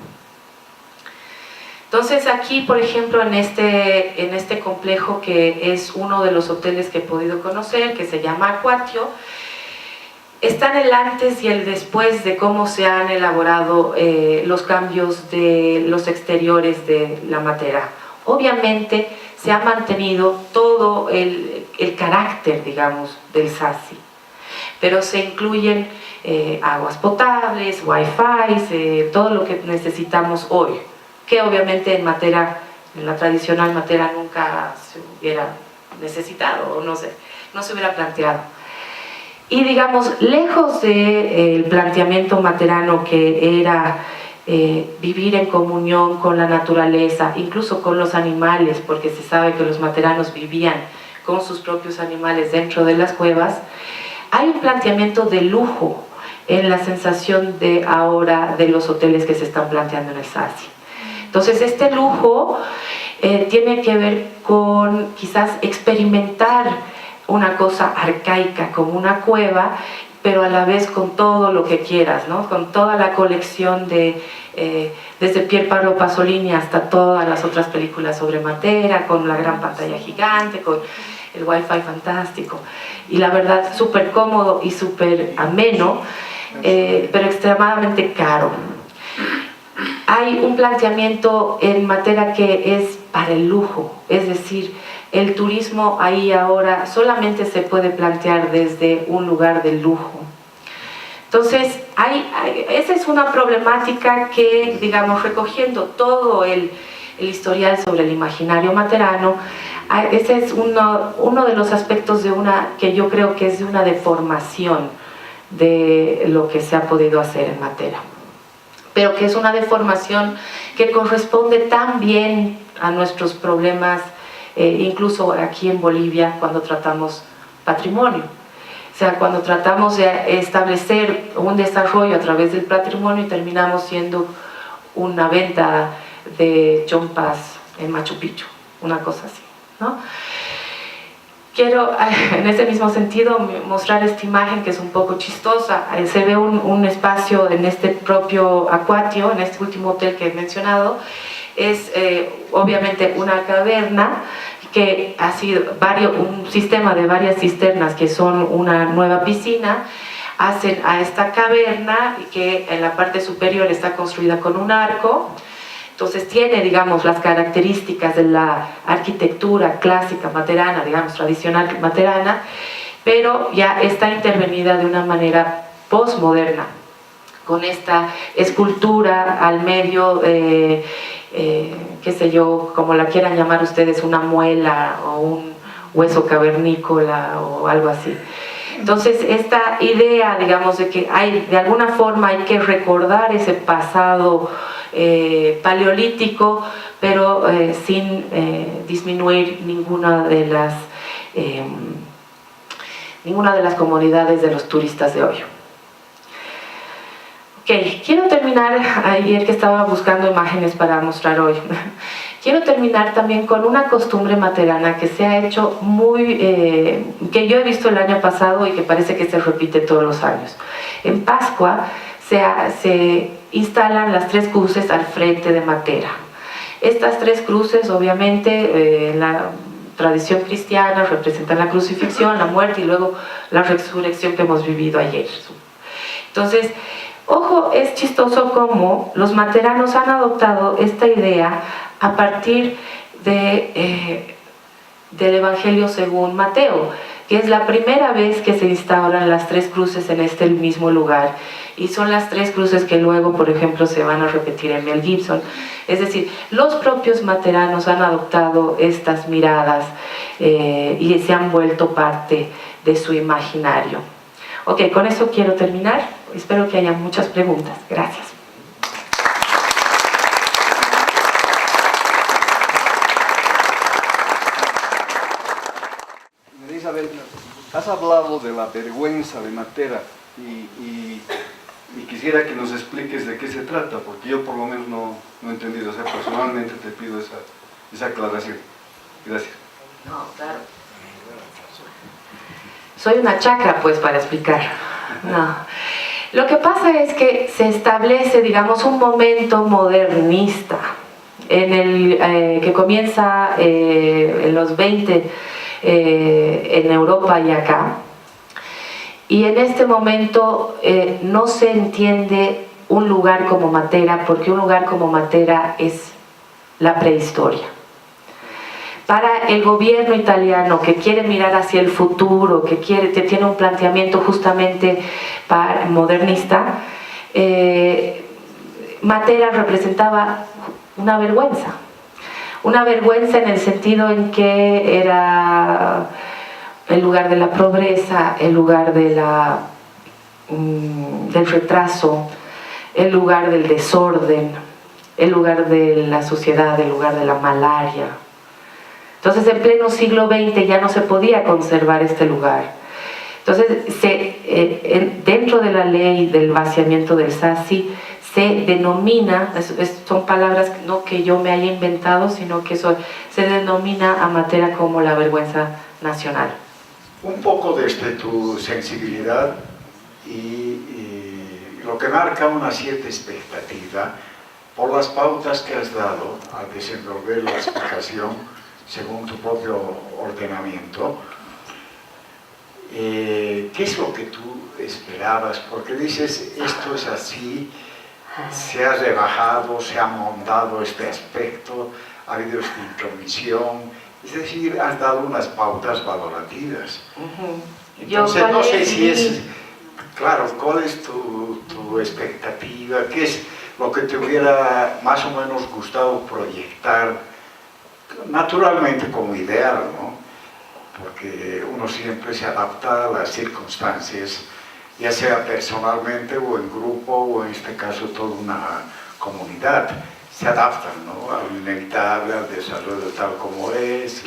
Entonces aquí, por ejemplo, en este complejo, que es uno de los hoteles que he podido conocer, que se llama Acuatio, están el antes y el después de cómo se han elaborado los cambios de los exteriores de la Matera. Obviamente se ha mantenido todo el carácter, digamos, del Sassi, pero se incluyen aguas potables, wifi, todo lo que necesitamos hoy, que obviamente en Matera, en la tradicional Matera, nunca se hubiera necesitado, o no se hubiera planteado. Y digamos, lejos del planteamiento materano, que era vivir en comunión con la naturaleza, incluso con los animales, porque se sabe que los materanos vivían con sus propios animales dentro de las cuevas, hay un planteamiento de lujo en la sensación de ahora de los hoteles que se están planteando en el Sassi. Entonces este lujo tiene que ver con quizás experimentar una cosa arcaica como una cueva, pero a la vez con todo lo que quieras, ¿no? Con toda la colección desde Pier Paolo Pasolini hasta todas las otras películas sobre Matera, con la gran pantalla gigante, con el wifi fantástico, y la verdad súper cómodo y súper ameno, pero extremadamente caro. Hay un planteamiento en Matera que es para el lujo, es decir, el turismo ahí ahora solamente se puede plantear desde un lugar de lujo. Entonces, esa es una problemática que, digamos, recogiendo todo el historial sobre el imaginario materano, ese es uno de los aspectos que yo creo que es de una deformación de lo que se ha podido hacer en Matera, pero que es una deformación que corresponde también a nuestros problemas, incluso aquí en Bolivia, cuando tratamos patrimonio. O sea, cuando tratamos de establecer un desarrollo a través del patrimonio y terminamos siendo una venta de chompas en Machu Picchu, una cosa así, ¿no? Quiero, en ese mismo sentido, mostrar esta imagen que es un poco chistosa. Se ve un espacio en este propio Acuatio, en este último hotel que he mencionado. Es obviamente una caverna que ha sido un sistema de varias cisternas que son una nueva piscina. Hacen a esta caverna, que en la parte superior está construida con un arco. Entonces tiene, digamos, las características de la arquitectura clásica materana, digamos, tradicional materana, pero ya está intervenida de una manera postmoderna, con esta escultura al medio, qué sé yo, como la quieran llamar ustedes, una muela o un hueso cavernícola o algo así. Entonces esta idea, digamos, de que de alguna forma hay que recordar ese pasado paleolítico, pero sin disminuir ninguna de las comodidades de los turistas de hoy. Ok, quiero terminar, ayer que estaba buscando imágenes para mostrar hoy, quiero terminar también con una costumbre materana que se ha hecho que yo he visto el año pasado y que parece que se repite todos los años. En Pascua se instalan las 3 cruces al frente de Matera. Estas 3 cruces, obviamente, la tradición cristiana representan la crucifixión, la muerte y luego la resurrección que hemos vivido ayer. Entonces, ojo, es chistoso cómo los materanos han adoptado esta idea a partir del Evangelio según Mateo, que es la primera vez que se instauran las 3 cruces en este mismo lugar, y son las 3 cruces que luego, por ejemplo, se van a repetir en Mel Gibson. Es decir, los propios materanos han adoptado estas miradas y se han vuelto parte de su imaginario. Ok, con eso quiero terminar. Espero que haya muchas preguntas. Gracias. Isabel, has hablado de la vergüenza de Matera y Y quisiera que nos expliques de qué se trata, porque yo por lo menos no he entendido. O sea, personalmente te pido esa aclaración. Gracias. No, claro. Soy una chacra, pues, para explicar. No. Lo que pasa es que se establece, digamos, un momento modernista en el que comienza en los 20 en Europa y acá. Y en este momento no se entiende un lugar como Matera, porque un lugar como Matera es la prehistoria. Para el gobierno italiano que quiere mirar hacia el futuro, que tiene un planteamiento justamente modernista, Matera representaba una vergüenza en el sentido en que era el lugar de la pobreza, el lugar del retraso, el lugar del desorden, el lugar de la suciedad, el lugar de la malaria. Entonces, en pleno siglo XX ya no se podía conservar este lugar. Entonces, dentro de la ley del vaciamiento del Sassi, se denomina, son palabras no que yo me haya inventado, sino que se denomina a Matera como la vergüenza nacional. Un poco desde tu sensibilidad y lo que marca una cierta expectativa por las pautas que has dado al desenvolver la explicación según tu propio ordenamiento. ¿Qué es lo que tú esperabas? Porque dices, esto es así, se ha rebajado, se ha montado este aspecto, ha habido esta intromisión, es decir, has dado unas pautas valorativas. Entonces no sé si es, claro, ¿cuál es tu expectativa? ¿Qué es lo que te hubiera más o menos gustado proyectar? Naturalmente como ideal, ¿no? Porque uno siempre se adapta a las circunstancias, ya sea personalmente o en grupo o en este caso toda una comunidad. Se adaptan, ¿no?, a lo inevitable, al desarrollo tal como es.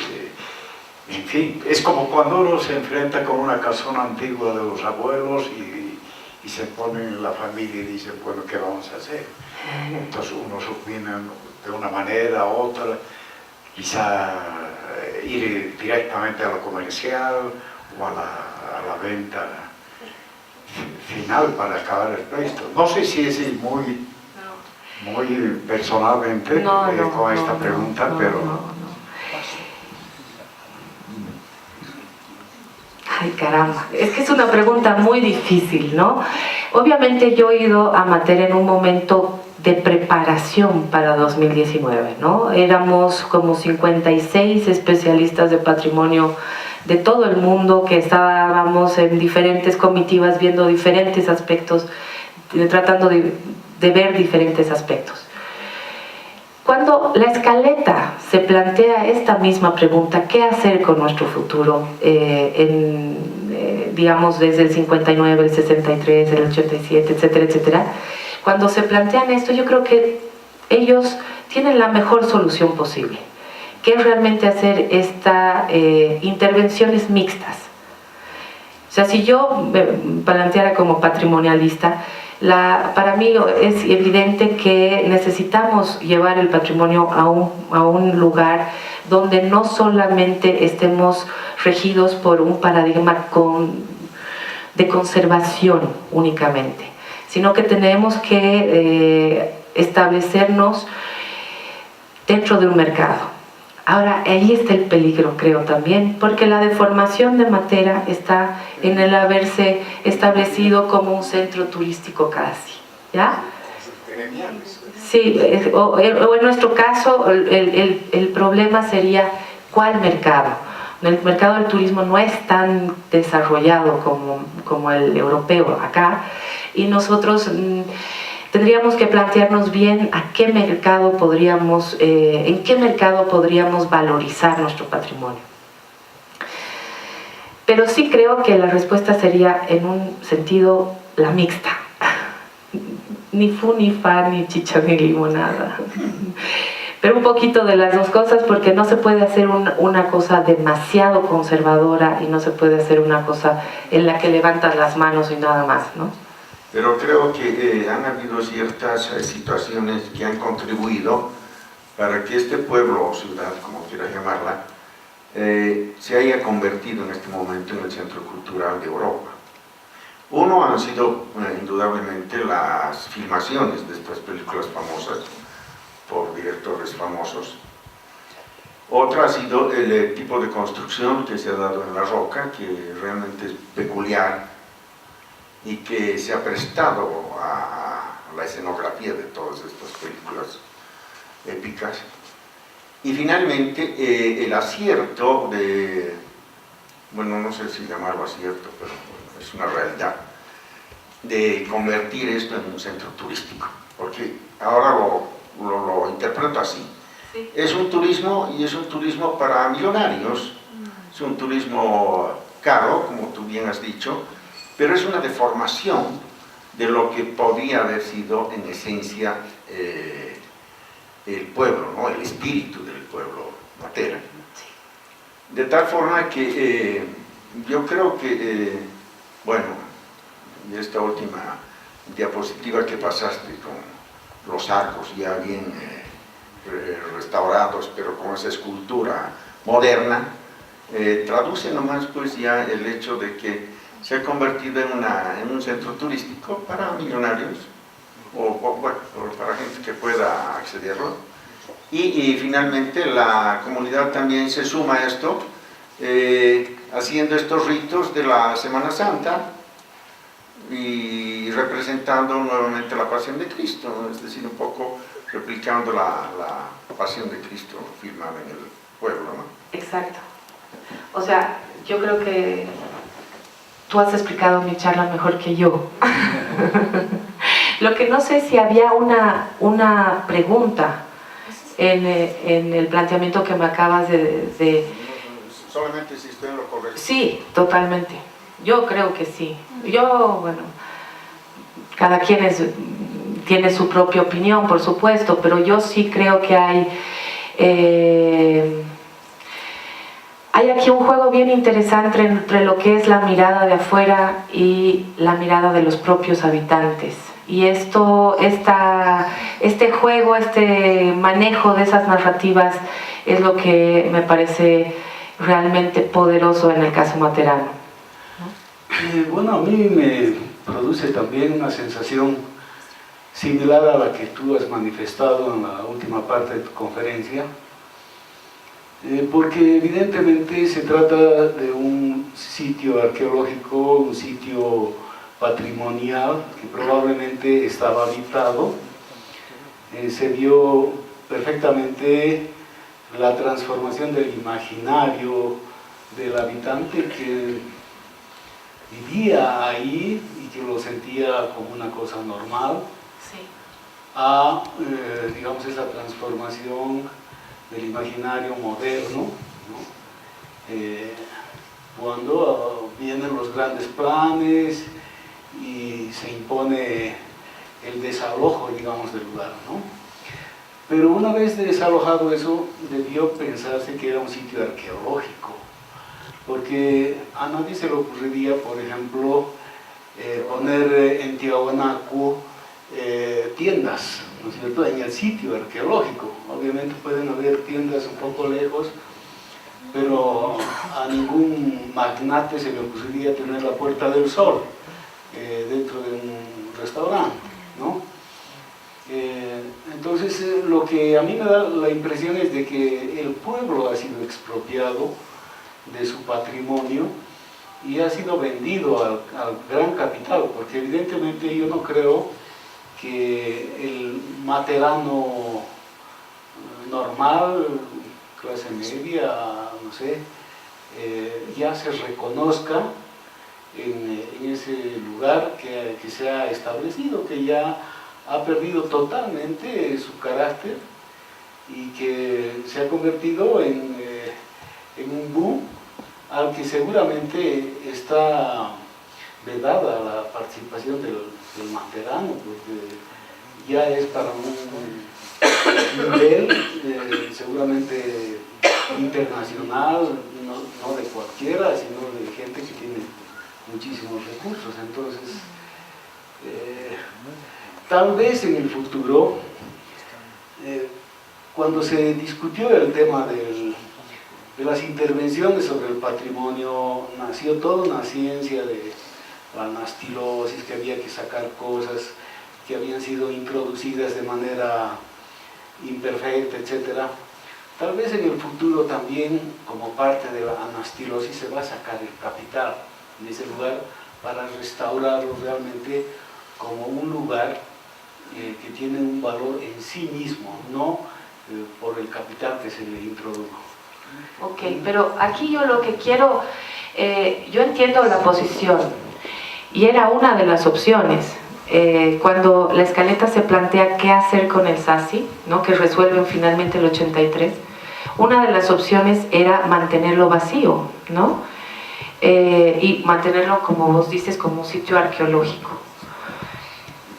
En fin, es como cuando uno se enfrenta con una casona antigua de los abuelos y se ponen en la familia y dicen, bueno, ¿qué vamos a hacer? Entonces unos opinan de una manera, otra, quizá ir directamente a lo comercial o a la venta final para acabar el pleito. No sé si es muy personalmente con esta pregunta, pero... Ay, caramba, es que es una pregunta muy difícil, ¿no? Obviamente yo he ido a Matera en un momento de preparación para 2019, ¿no? Éramos como 56 especialistas de patrimonio de todo el mundo que estábamos en diferentes comitivas viendo diferentes aspectos, tratando de ver diferentes aspectos. Cuando la escaleta se plantea esta misma pregunta, ¿qué hacer con nuestro futuro? Digamos desde el 59, el 63, el 87, etcétera, etcétera. Cuando se plantean esto, yo creo que ellos tienen la mejor solución posible, que es realmente hacer intervenciones mixtas. O sea, si yo me planteara como patrimonialista, para mí es evidente que necesitamos llevar el patrimonio a un lugar donde no solamente estemos regidos por un paradigma de conservación únicamente, sino que tenemos que establecernos dentro de un mercado. Ahora, ahí está el peligro, creo también, porque la deformación de Matera está en el haberse establecido como un centro turístico casi, ¿ya? Sí, o en nuestro caso, el problema sería, ¿cuál mercado? El mercado del turismo no es tan desarrollado como el europeo acá, y nosotros tendríamos que plantearnos bien en qué mercado podríamos valorizar nuestro patrimonio. Pero sí creo que la respuesta sería en un sentido la mixta. Ni fu, ni fa, ni chicha, ni limonada. Pero un poquito de las dos cosas, porque no se puede hacer una cosa demasiado conservadora y no se puede hacer una cosa en la que levantas las manos y nada más, ¿no? pero creo que han habido ciertas situaciones que han contribuido para que este pueblo o ciudad, como quiera llamarla, se haya convertido en este momento en el centro cultural de Europa. Uno han sido indudablemente las filmaciones de estas películas famosas por directores famosos. Otra ha sido el tipo de construcción que se ha dado en la roca, que realmente es peculiar y que se ha prestado a la escenografía de todas estas películas épicas. Y finalmente el acierto de, bueno, no sé si llamarlo acierto, pero es una realidad, de convertir esto en un centro turístico, porque ahora lo interpreto así. Sí. Es un turismo, y es un turismo para millonarios, es un turismo caro, como tú bien has dicho, pero es una deformación de lo que podía haber sido en esencia el pueblo, ¿no? El espíritu del pueblo matera. De tal forma que yo creo que, bueno, esta última diapositiva que pasaste con los arcos ya bien restaurados, pero con esa escultura moderna, traduce nomás pues ya el hecho de que se ha convertido en un centro turístico para millonarios, o bueno, para gente que pueda accederlo, y finalmente la comunidad también se suma a esto, haciendo estos ritos de la Semana Santa y representando nuevamente la Pasión de Cristo, es decir, un poco replicando la Pasión de Cristo filmada en el pueblo, ¿no? Exacto. O sea, yo creo que tú has explicado mi charla mejor que yo. Lo que no sé si había una pregunta en el planteamiento que me acabas de... Solamente si estoy en lo correcto. Sí, totalmente. Yo creo que sí. Yo, bueno, cada quien tiene su propia opinión, por supuesto, pero yo sí creo que hay aquí un juego bien interesante entre lo que es la mirada de afuera y la mirada de los propios habitantes. Y este juego, este manejo de esas narrativas es lo que me parece realmente poderoso en el caso materano. Bueno, a mí me produce también una sensación similar a la que tú has manifestado en la última parte de tu conferencia, porque evidentemente se trata de un sitio arqueológico, un sitio patrimonial que probablemente estaba habitado. Se vio perfectamente la transformación del imaginario del habitante que vivía ahí y que lo sentía como una cosa normal, Sí. a, digamos, esa transformación del imaginario moderno, ¿no? Cuando vienen los grandes planes y se impone el desalojo, digamos, del lugar, ¿no? Pero una vez desalojado eso, debió pensarse que era un sitio arqueológico, porque a nadie se le ocurriría, por ejemplo, poner en Tiahuanaco tiendas, ¿no es cierto?, en el sitio arqueológico. Obviamente pueden haber tiendas un poco lejos, pero a ningún magnate se le ocurriría tener la Puerta del Sol dentro de un restaurante, ¿no? Entonces lo que a mí me da la impresión es de que el pueblo ha sido expropiado de su patrimonio y ha sido vendido al gran capital, porque evidentemente yo no creo que el materano normal, clase media, no sé, ya se reconozca en ese lugar que se ha establecido, que ya ha perdido totalmente su carácter y que se ha convertido en un boom al que seguramente está vedada la participación del materano, porque ya es para un nivel seguramente internacional, no de cualquiera, sino de gente que tiene muchísimos recursos. Entonces, Tal vez en el futuro, cuando se discutió el tema de las intervenciones sobre el patrimonio, nació toda una ciencia de la anastilosis, que había que sacar cosas que habían sido introducidas de manera imperfecta, etc. Tal vez en el futuro también, como parte de la anastilosis, se va a sacar el capital de ese lugar para restaurarlo realmente como un lugar que tiene un valor en sí mismo, no por el capital que se le introdujo. Ok, pero aquí yo lo que quiero, yo entiendo la posición y era una de las opciones. Cuando la escaleta se plantea qué hacer con el SASI, ¿no?, que resuelven finalmente el 83, una de las opciones era mantenerlo vacío, ¿no? Y mantenerlo, como vos dices, como un sitio arqueológico.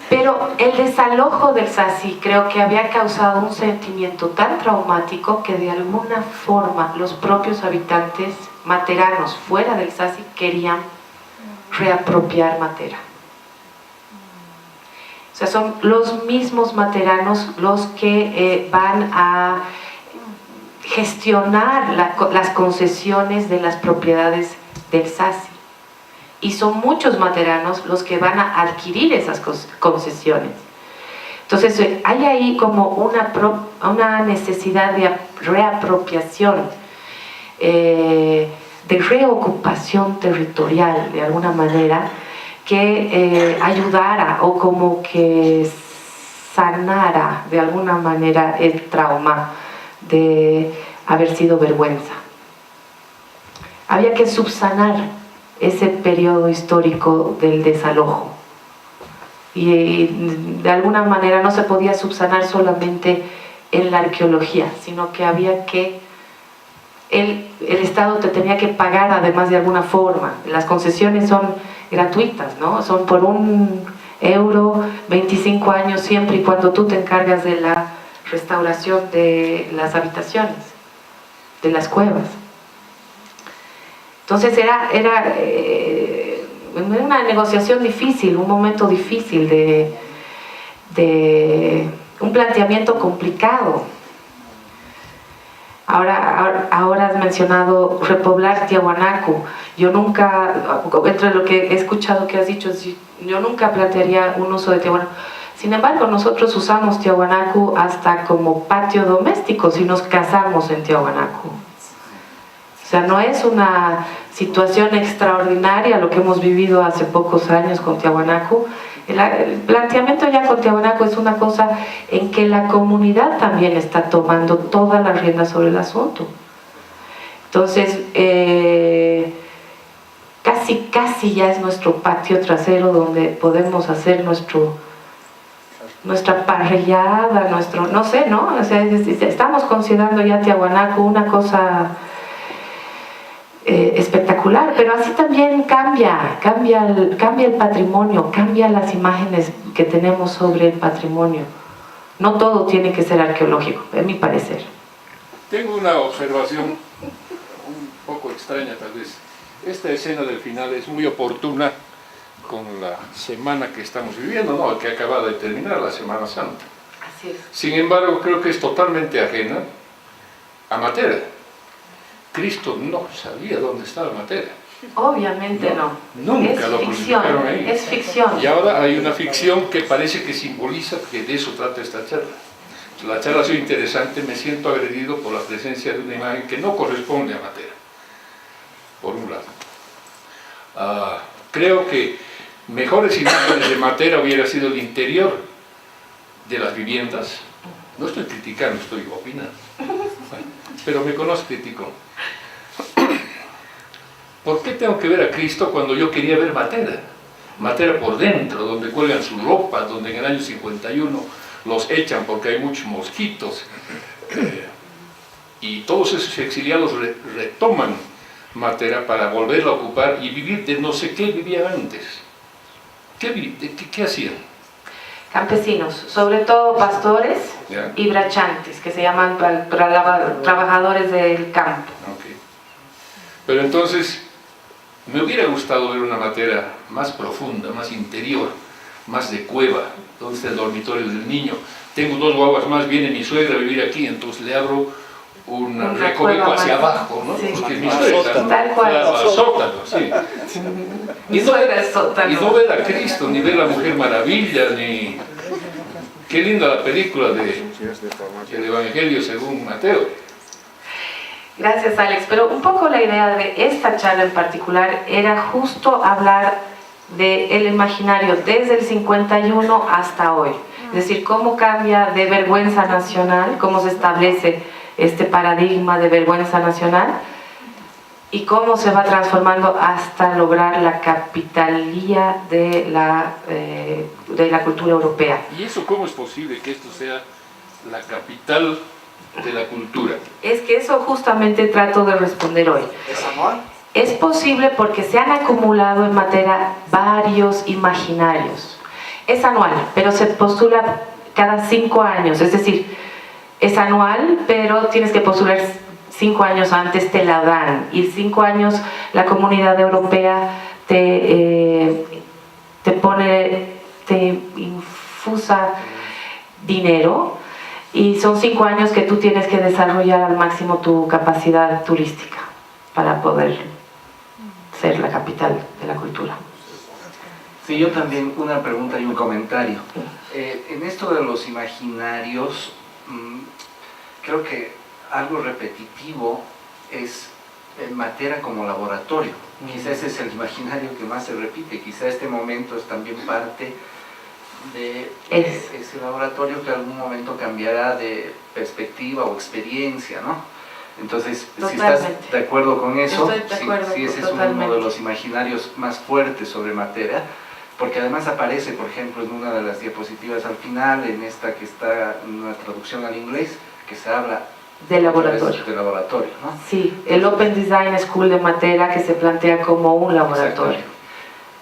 Pero el desalojo del SASI creo que había causado un sentimiento tan traumático que de alguna forma los propios habitantes materanos fuera del SASI querían reapropiar Matera. O sea, son los mismos materanos los que van a gestionar las concesiones de las propiedades del SASI. Y son muchos materanos los que van a adquirir esas concesiones. Entonces hay ahí como una necesidad de reapropiación, de reocupación territorial de alguna manera, que ayudara o como que sanara de alguna manera el trauma de haber sido vergüenza. Había que subsanar ese periodo histórico del desalojo y de alguna manera no se podía subsanar solamente en la arqueología, sino que había que el Estado te tenía que pagar además de alguna forma. Las concesiones son gratuitas, ¿no? Son por €1, 25 años, siempre y cuando tú te encargas de la restauración de las habitaciones, de las cuevas. Entonces era una negociación difícil, un momento difícil, de un planteamiento complicado. Ahora has mencionado repoblar Tiahuanaco. Yo nunca, entre lo que he escuchado que has dicho, yo nunca plantearía un uso de Tiahuanaco. Sin embargo, nosotros usamos Tiahuanaco hasta como patio doméstico si nos casamos en Tiahuanaco. O sea, no es una situación extraordinaria lo que hemos vivido hace pocos años con Tiahuanaco. El planteamiento ya con Tiahuanaco es una cosa en que la comunidad también está tomando toda la rienda sobre el asunto. Entonces, casi ya es nuestro patio trasero donde podemos hacer nuestra parrillada, no sé, ¿no? O sea, estamos considerando ya Tiahuanaco una cosa espectacular, pero así también cambia el patrimonio, cambian las imágenes que tenemos sobre el patrimonio. No todo tiene que ser arqueológico, en mi parecer. Tengo una observación un poco extraña tal vez. Esta escena del final es muy oportuna con la semana que estamos viviendo, ¿no?, que acaba de terminar, la Semana Santa. Así es. Sin embargo, creo que es totalmente ajena a Matera. Cristo no sabía dónde estaba Matera. Obviamente no. Nunca lo crucificaron ahí. Es ficción. Y ahora hay una ficción que parece que simboliza que de eso trata esta charla. La charla ha sido interesante, me siento agredido por la presencia de una imagen que no corresponde a Matera, por un lado. Creo que mejores imágenes de Matera hubiera sido el interior de las viviendas. No estoy criticando, estoy opinando. Pero me conoce, crítico. ¿Por qué tengo que ver a Cristo cuando yo quería ver Matera? Matera por dentro, donde cuelgan sus ropas, donde en el año 51 los echan porque hay muchos mosquitos. Y todos esos exiliados retoman Matera para volverla a ocupar y vivir de no sé qué vivían antes. ¿Qué hacían? Campesinos, sobre todo pastores y brachantes, que se llaman trabajadores del campo. Okay. Pero entonces, me hubiera gustado ver una Matera más profunda, más interior, más de cueva, donde está el dormitorio del niño. Tengo 2 guaguas más, viene mi suegra a vivir aquí, entonces le abro un recoveco hacia abajo, ¿no? Sí. Porque es mi suegra, ¿no? Tal cual. Claro, al sótano, sí. Mi suegra es sótano. Y no ver a Cristo, ni ver a la Mujer Maravilla, ni... Qué linda la película de El Evangelio según Mateo. Gracias, Alex. Pero un poco la idea de esta charla en particular era justo hablar del imaginario desde el 51 hasta hoy. Es decir, cómo cambia de vergüenza nacional, cómo se establece este paradigma de vergüenza nacional y cómo se va transformando hasta lograr la capitalía de la cultura europea. ¿Y eso cómo es posible que esto sea la capital de la cultura? Es que eso justamente trato de responder hoy. ¿Es anual? Es posible porque se han acumulado en Matera varios imaginarios. Es anual, pero se postula cada 5 años, es decir, es anual, pero tienes que postular 5 años antes, te la dan, y 5 años la Comunidad Europea te infusa dinero, y son 5 años que tú tienes que desarrollar al máximo tu capacidad turística para poder ser la capital de la cultura. Sí, yo también una pregunta y un comentario. En esto de los imaginarios, creo que algo repetitivo es Matera como laboratorio. Quizá ese es el imaginario que más se repite, quizá este momento es también parte de ese laboratorio que en algún momento cambiará de perspectiva o experiencia, ¿no? Entonces, Totalmente. si estás de acuerdo con eso, Estoy de acuerdo, si ese es totalmente. uno de los imaginarios más fuertes sobre Matera, porque además aparece, por ejemplo, en una de las diapositivas al final, en esta que está en una traducción al inglés, que se habla de laboratorio. De laboratorio, ¿no? Sí, el Open Design School de Matera, que se plantea como un laboratorio.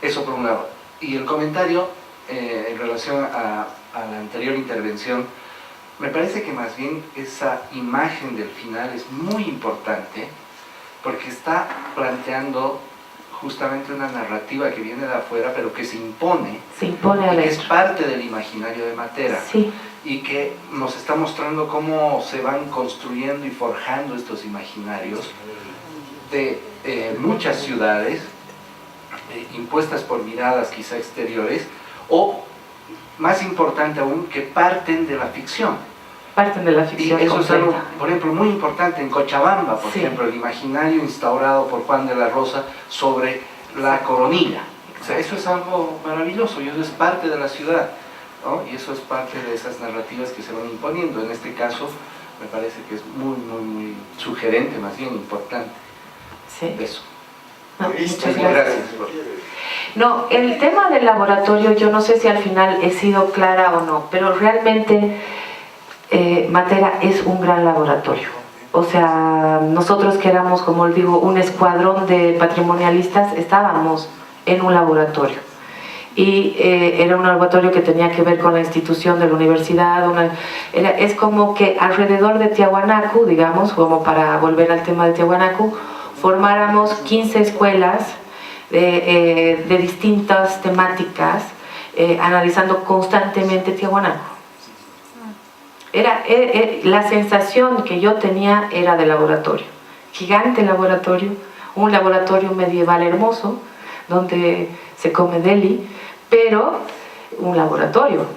Eso por un lado. Y el comentario en relación a la anterior intervención, me parece que más bien esa imagen del final es muy importante, porque está planteando justamente una narrativa que viene de afuera, pero que se impone a y que es dentro. parte del imaginario de Matera. Sí. Y que nos está mostrando cómo se van construyendo y forjando estos imaginarios de muchas ciudades, impuestas por miradas quizá exteriores, o más importante aún, que parten de la ficción. Parten de la ficción. Y eso es algo, completa. por ejemplo, muy importante en Cochabamba, por Sí. ejemplo, el imaginario instaurado por Juan de la Rosa sobre la coronilla. O sea, eso es algo maravilloso y eso es parte de la ciudad, ¿no? Y eso es parte de esas narrativas que se van imponiendo. En este caso, me parece que es muy, muy, muy sugerente, más bien importante. Sí. Eso. No, muchas Muchas gracias. gracias. No, el tema del laboratorio, yo no sé si al final he sido clara o no, pero realmente Matera es un gran laboratorio. O sea, nosotros que éramos, como digo, un escuadrón de patrimonialistas, estábamos en un laboratorio. Y era un laboratorio que tenía que ver con la institución de la universidad. Es como que alrededor de Tiahuanacu, digamos, como para volver al tema de Tiahuanacu, formáramos 15 escuelas de distintas temáticas, analizando constantemente Tiahuanacu. La sensación que yo tenía era de laboratorio, gigante laboratorio, un laboratorio medieval hermoso, donde se come deli, pero un laboratorio.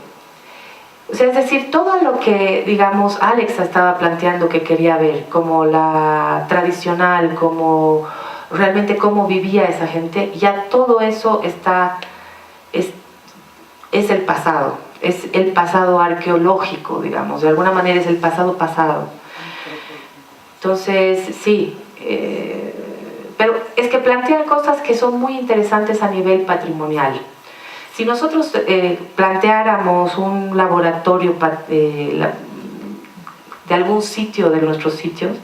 O sea, es decir, todo lo que, digamos, Alex estaba planteando que quería ver, como la tradicional, como realmente cómo vivía esa gente, ya todo eso es el pasado. Es el pasado arqueológico, digamos, de alguna manera es el pasado pasado. Entonces, sí, pero es que plantea cosas que son muy interesantes a nivel patrimonial. Si nosotros planteáramos un laboratorio de algún sitio de nuestros sitios,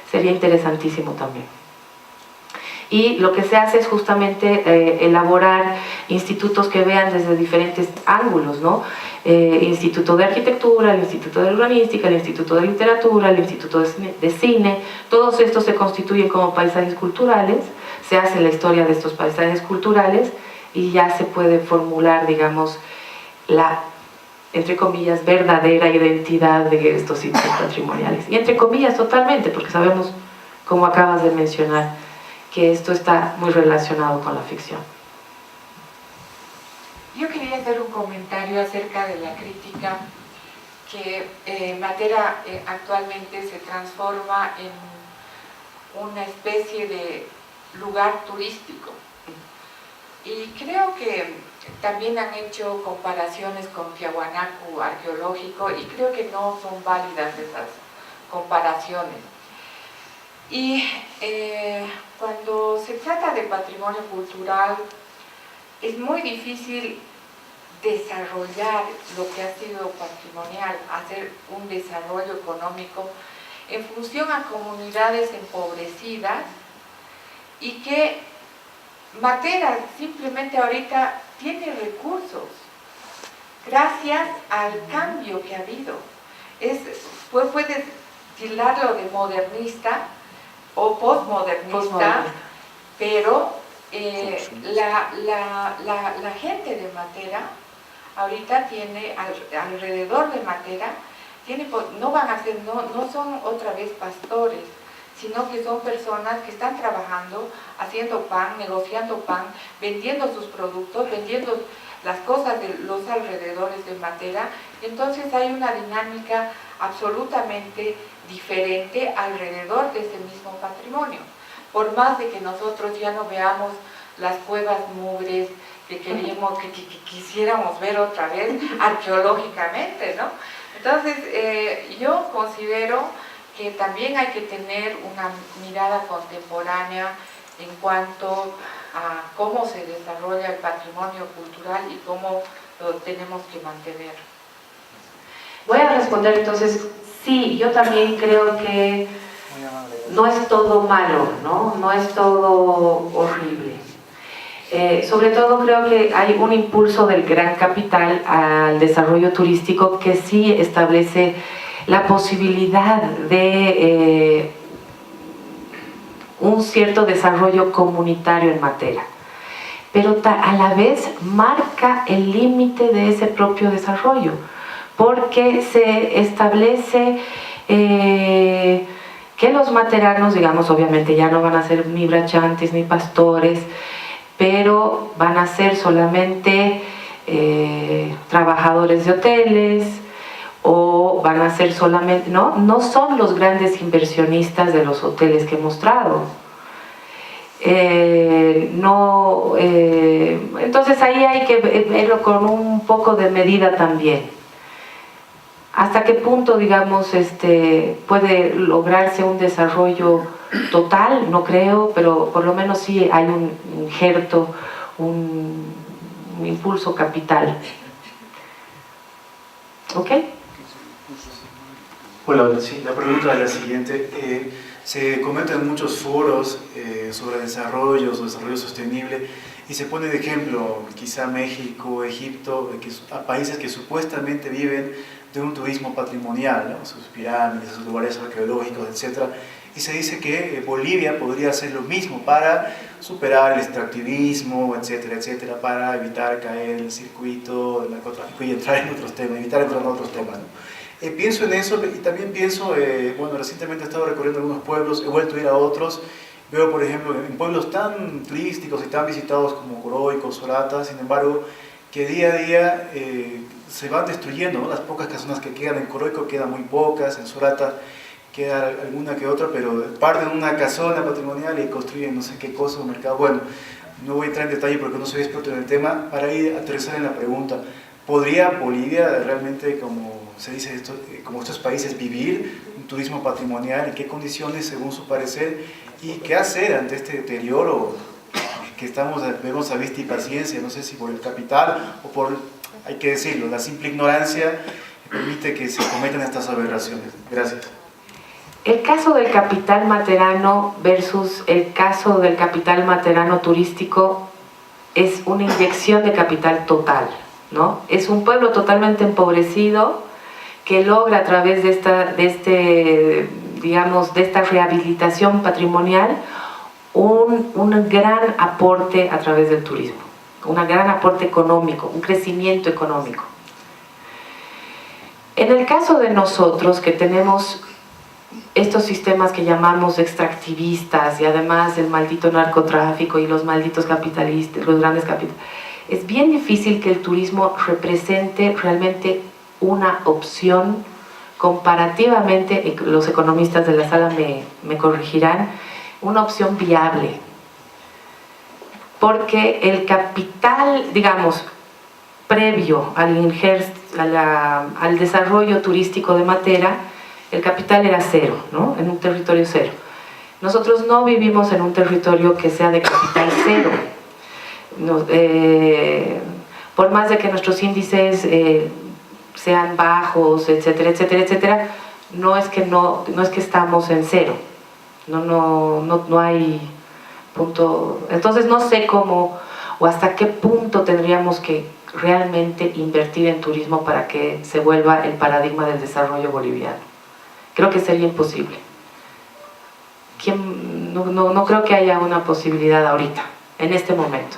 sería interesantísimo también. Y lo que se hace es justamente elaborar institutos que vean desde diferentes ángulos, ¿no? Instituto de Arquitectura, el Instituto de Urbanística, el Instituto de Literatura, el Instituto de Cine, todos estos se constituyen como paisajes culturales, se hace la historia de estos paisajes culturales y ya se puede formular, digamos, la, entre comillas, verdadera identidad de estos sitios patrimoniales. Y entre comillas totalmente, porque sabemos, como acabas de mencionar, que esto está muy relacionado con la ficción. Yo quería hacer un comentario acerca de la crítica que Matera actualmente se transforma en una especie de lugar turístico. Y creo que también han hecho comparaciones con Tiahuanacu arqueológico y creo que no son válidas esas comparaciones. Y cuando se trata de patrimonio cultural, es muy difícil desarrollar lo que ha sido patrimonial, hacer un desarrollo económico en función a comunidades empobrecidas y que Matera simplemente ahorita tiene recursos gracias al cambio que ha habido. Puedes tildarlo de modernista o postmodernista, pero la gente de Matera ahorita tiene alrededor de Matera, no son otra vez pastores, sino que son personas que están trabajando, haciendo pan, negociando pan, vendiendo sus productos, vendiendo las cosas de los alrededores de Matera. Entonces hay una dinámica absolutamente diferente alrededor de ese mismo patrimonio. Por más de que nosotros ya no veamos las cuevas mugres que quisiéramos ver otra vez arqueológicamente, ¿no? Entonces, yo considero que también hay que tener una mirada contemporánea en cuanto a cómo se desarrolla el patrimonio cultural y cómo lo tenemos que mantener. Voy a responder entonces, sí, yo también creo que no es todo malo, no es todo horrible. Sobre todo creo que hay un impulso del gran capital al desarrollo turístico que sí establece la posibilidad de un cierto desarrollo comunitario en Matera, pero a la vez marca el límite de ese propio desarrollo, porque se establece que los materanos, digamos, obviamente ya no van a ser ni brachantes ni pastores, pero van a ser solamente trabajadores de hoteles, o van a ser solamente, no son los grandes inversionistas de los hoteles que he mostrado. Entonces ahí hay que verlo con un poco de medida también. ¿Hasta qué punto, digamos, puede lograrse un desarrollo total? No creo, pero por lo menos sí hay un injerto, un impulso capital. ¿Ok? Bueno, sí, la pregunta es la siguiente. Se comentan en muchos foros sobre desarrollo sostenible, y se pone de ejemplo quizá México, Egipto, a países que supuestamente viven de un turismo patrimonial, ¿no? Sus pirámides, sus lugares arqueológicos, etc. Y se dice que Bolivia podría hacer lo mismo para superar el extractivismo, etcétera, etcétera, para evitar caer en el circuito del narcotráfico y entrar en otros temas, evitar entrar en otros temas, ¿no? Pienso en eso y también pienso, bueno, recientemente he estado recorriendo algunos pueblos, he vuelto a ir a otros, veo por ejemplo en pueblos tan turísticos y tan visitados como Coroico, Sorata, sin embargo, que día a día se van destruyendo, ¿no? Las pocas casonas que quedan en Coroico quedan muy pocas, en Sorata queda alguna que otra, pero parten una casona patrimonial y construyen no sé qué cosa, un mercado. Bueno, no voy a entrar en detalle porque no soy experto en el tema, para ir a aterrizar en la pregunta. ¿Podría Bolivia realmente, como se dice como estos países, vivir un turismo patrimonial? ¿En qué condiciones, según su parecer? ¿Y qué hacer ante este deterioro que vemos a vista y paciencia? No sé si por el capital o por, hay que decirlo, la simple ignorancia que permite que se cometan estas aberraciones. Gracias. El caso del capital materano versus el caso del capital materano turístico es una inyección de capital total, ¿no? Es un pueblo totalmente empobrecido que logra a través de esta rehabilitación patrimonial un gran aporte a través del turismo, un gran aporte económico, un crecimiento económico. En el caso de nosotros, que tenemos estos sistemas que llamamos extractivistas y además el maldito narcotráfico y los malditos capitalistas, los grandes capitalistas, es bien difícil que el turismo represente realmente una opción comparativamente, los economistas de la sala me corregirán, una opción viable. Porque el capital, digamos, previo al desarrollo turístico de Matera, el capital era cero, ¿no? En un territorio cero. Nosotros no vivimos en un territorio que sea de capital cero. Por más de que nuestros índices sean bajos, etcétera, etcétera, etcétera, no es que estamos en cero. No hay punto. Entonces no sé cómo o hasta qué punto tendríamos que realmente invertir en turismo para que se vuelva el paradigma del desarrollo boliviano. Creo que sería imposible. No creo que haya una posibilidad ahorita, en este momento.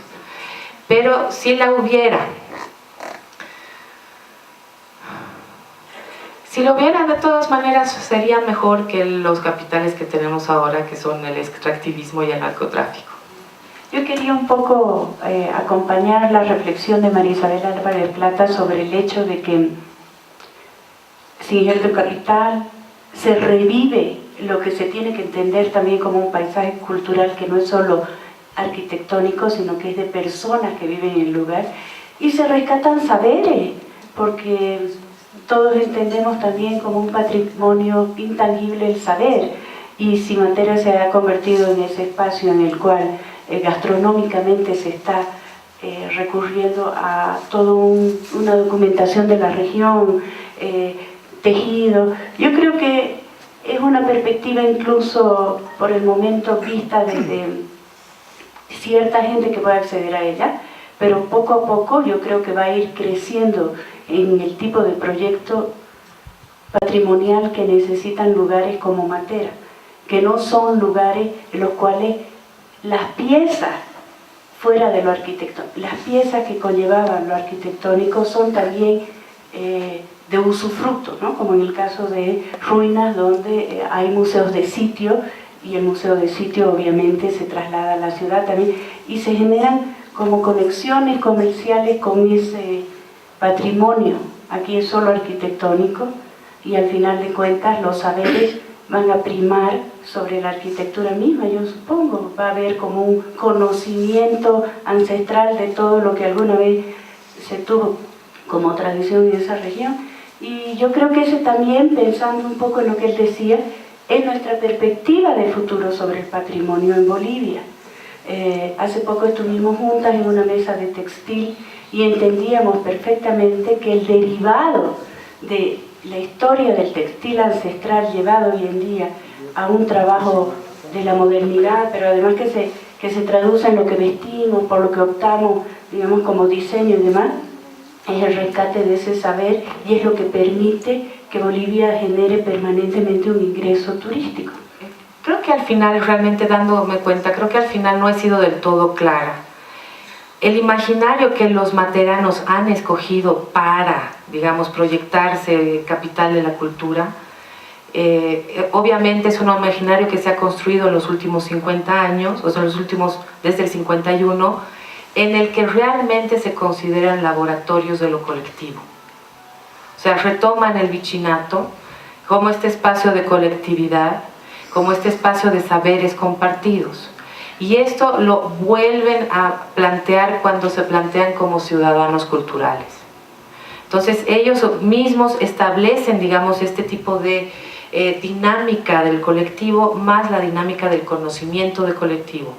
Pero si la hubiera, de todas maneras sería mejor que los capitales que tenemos ahora, que son el extractivismo y el narcotráfico. Yo quería un poco acompañar la reflexión de María Isabel Álvarez Plata sobre el hecho de que sin el capital se revive lo que se tiene que entender también como un paisaje cultural que no es solo arquitectónico, sino que es de personas que viven en el lugar, y se rescatan saberes, porque todos entendemos también como un patrimonio intangible el saber, y si Matera se ha convertido en ese espacio en el cual gastronómicamente se está recurriendo a toda una documentación de la región, tejido, yo creo que es una perspectiva incluso por el momento vista desde cierta gente que puede acceder a ella, pero poco a poco yo creo que va a ir creciendo en el tipo de proyecto patrimonial que necesitan lugares como Matera, que no son lugares en los cuales las piezas fuera de lo arquitectónico, las piezas que conllevaban lo arquitectónico son también de usufructo, ¿no? Como en el caso de Ruinas, donde hay museos de sitio, y el museo de sitio obviamente se traslada a la ciudad también, y se generan como conexiones comerciales con ese patrimonio. Aquí es solo arquitectónico, y al final de cuentas los saberes van a primar sobre la arquitectura misma, yo supongo. Va a haber como un conocimiento ancestral de todo lo que alguna vez se tuvo como tradición en esa región. Y yo creo que ese también, pensando un poco en lo que él decía, es nuestra perspectiva de futuro sobre el patrimonio en Bolivia. Hace poco estuvimos juntas en una mesa de textil y entendíamos perfectamente que el derivado de la historia del textil ancestral llevado hoy en día a un trabajo de la modernidad, pero además que se traduce en lo que vestimos, por lo que optamos, digamos, como diseño y demás, es el rescate de ese saber, y es lo que permite que Bolivia genere permanentemente un ingreso turístico. Creo que al final, realmente dándome cuenta, creo que al final no he sido del todo clara. El imaginario que los materanos han escogido para, digamos, proyectarse capital de la cultura, obviamente es un imaginario que se ha construido en los últimos 50 años, o sea, desde el 51, en el que realmente se consideran laboratorios de lo colectivo. O sea, retoman el vicinato como este espacio de colectividad, como este espacio de saberes compartidos. Y esto lo vuelven a plantear cuando se plantean como ciudadanos culturales. Entonces ellos mismos establecen, digamos, este tipo de dinámica del colectivo más la dinámica del conocimiento del colectivo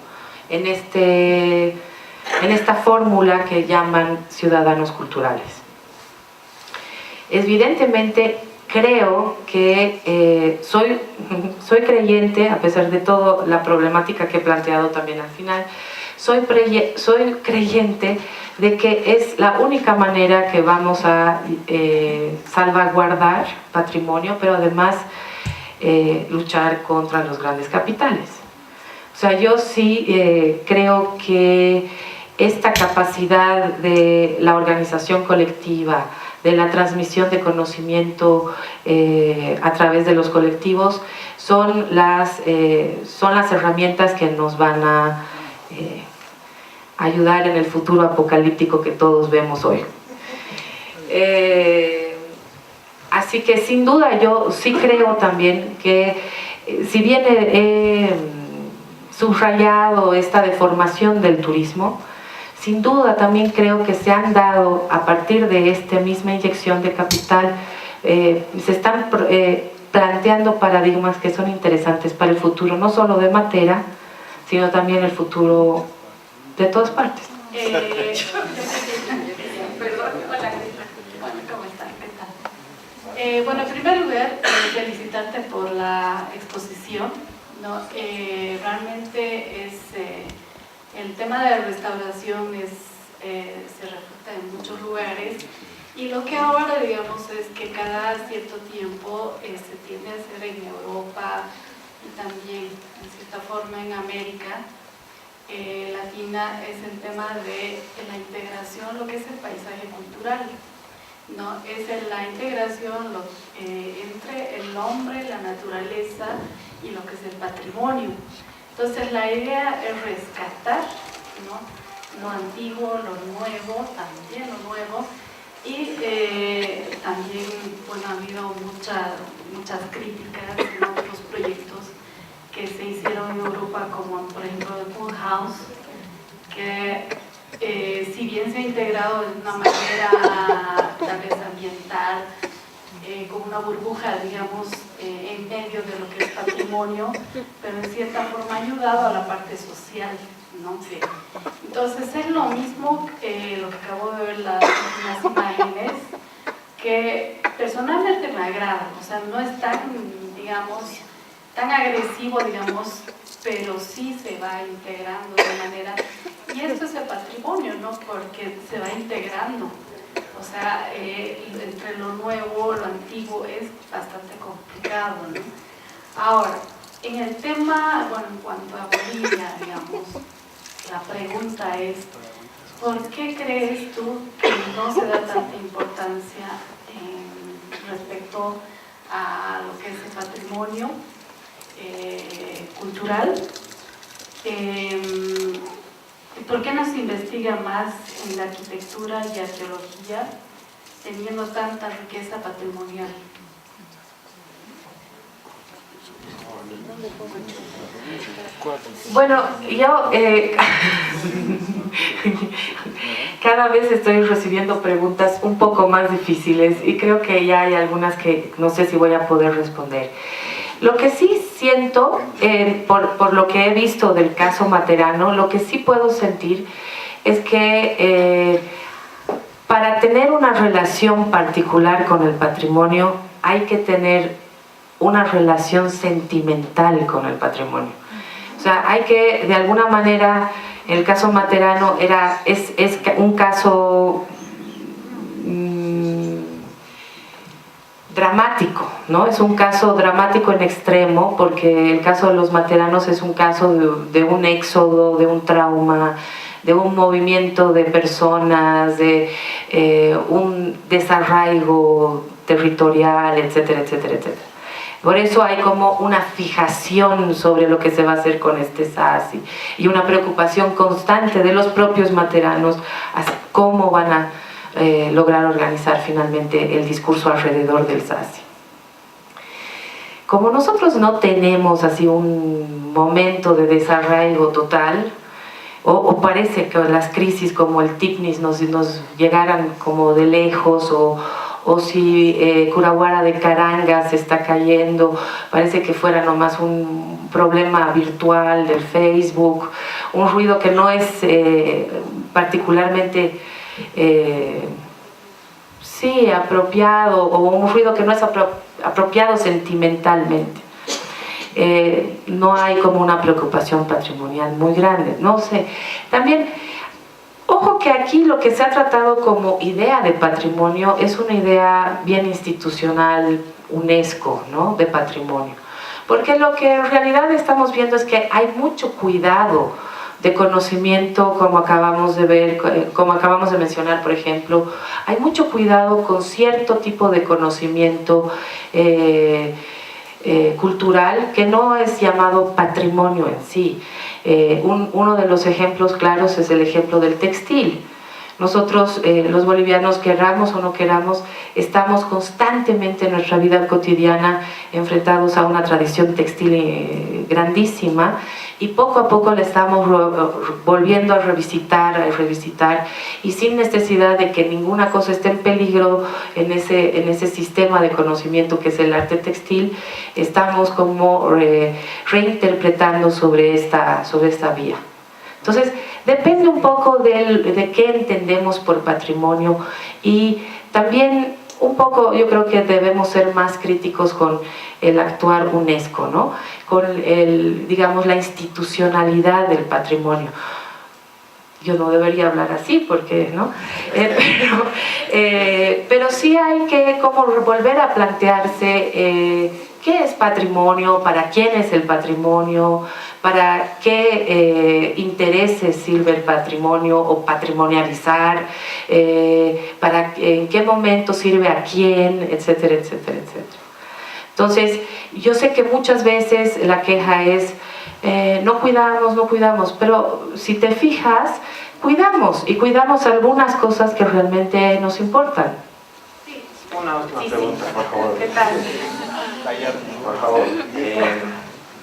en esta fórmula que llaman ciudadanos culturales. Evidentemente creo que soy creyente, a pesar de toda la problemática que he planteado también al final, soy creyente de que es la única manera que vamos a salvaguardar patrimonio, pero además luchar contra los grandes capitales. O sea, yo sí creo que esta capacidad de la organización colectiva, de la transmisión de conocimiento a través de los colectivos, son las herramientas que nos van a ayudar en el futuro apocalíptico que todos vemos hoy. Así que sin duda yo sí creo también que si bien he subrayado esta deformación del turismo, sin duda también creo que se han dado a partir de esta misma inyección de capital, se están planteando paradigmas que son interesantes para el futuro, no solo de Matera, sino también el futuro de todas partes. Perdón, hola, bueno, ¿cómo están? Bueno, en primer lugar, felicitarte por la exposición, ¿no? Realmente es, el tema de la restauración se refuta en muchos lugares, y lo que ahora, digamos, es que cada cierto tiempo se tiende a hacer en Europa y también, en cierta forma, en América Latina, es el tema de la integración, lo que es el paisaje cultural, ¿no? Es la integración entre el hombre, la naturaleza y lo que es el patrimonio. Entonces la idea es rescatar, ¿no?, lo antiguo, lo nuevo, también lo nuevo, y también, bueno, ha habido muchas críticas en otros proyectos que se hicieron en Europa, como por ejemplo el Pool House, que si bien se ha integrado de una manera tal vez ambiental, con una burbuja, digamos, en medio de lo que es patrimonio, pero en cierta forma ha ayudado a la parte social, ¿no? Sí. Entonces es lo mismo lo que acabo de ver las imágenes, que personalmente me agrada, o sea, no es tan, digamos, tan agresivo, digamos, pero sí se va integrando de manera, y esto es el patrimonio, ¿no?, porque se va integrando, o sea, entre lo nuevo, lo antiguo es bastante complicado, ¿no? Ahora, en el tema, bueno, en cuanto a Bolivia, digamos, la pregunta es, ¿por qué crees tú que no se da tanta importancia respecto a lo que es el patrimonio cultural? ¿Por qué no se investiga más en la arquitectura y arqueología teniendo tanta riqueza patrimonial? Bueno, yo cada vez estoy recibiendo preguntas un poco más difíciles y creo que ya hay algunas que no sé si voy a poder responder. Lo que sí siento, por lo que he visto del caso Materano, lo que sí puedo sentir es que para tener una relación particular con el patrimonio hay que tener una relación sentimental con el patrimonio. O sea, hay que, de alguna manera, el caso Materano es un caso dramático, ¿no? Es un caso dramático en extremo, porque el caso de los materanos es un caso de un éxodo, de un trauma, de un movimiento de personas, de un desarraigo territorial, etcétera, etcétera, etcétera. Por eso hay como una fijación sobre lo que se va a hacer con este SASI y una preocupación constante de los propios materanos, cómo van a lograr organizar finalmente el discurso alrededor del SASI. Como nosotros no tenemos así un momento de desarraigo total, o parece que las crisis como el TICNIS nos llegaran como de lejos, o si Curahuara de Caranga se está cayendo, parece que fuera nomás un problema virtual del Facebook, un ruido que no es particularmente apropiado, o un ruido que no es apropiado sentimentalmente. No hay como una preocupación patrimonial muy grande, no sé. También, ojo que aquí lo que se ha tratado como idea de patrimonio es una idea bien institucional, UNESCO, ¿no?, de patrimonio. Porque lo que en realidad estamos viendo es que hay mucho cuidado de conocimiento, como acabamos de ver, como acabamos de mencionar, por ejemplo. Hay mucho cuidado con cierto tipo de conocimiento cultural que no es llamado patrimonio en sí. Uno de los ejemplos claros es el ejemplo del textil. Nosotros, los bolivianos, queramos o no queramos, estamos constantemente en nuestra vida cotidiana enfrentados a una tradición textil grandísima, y poco a poco la estamos volviendo a revisitar, y sin necesidad de que ninguna cosa esté en peligro en ese sistema de conocimiento que es el arte textil. Estamos como reinterpretando sobre esta vía. Entonces, depende un poco de qué entendemos por patrimonio, y también un poco yo creo que debemos ser más críticos con el actuar UNESCO, ¿no? Con digamos, la institucionalidad del patrimonio. Yo no debería hablar así porque, ¿no? Pero sí hay que como volver a plantearse qué es patrimonio, para quién es el patrimonio, para qué intereses sirve el patrimonio o patrimonializar, en qué momento sirve a quién, etcétera, etcétera, etcétera. Entonces, yo sé que muchas veces la queja es no cuidamos, pero si te fijas, cuidamos algunas cosas que realmente nos importan. Una última pregunta, por favor. ¿Qué tal? Por favor.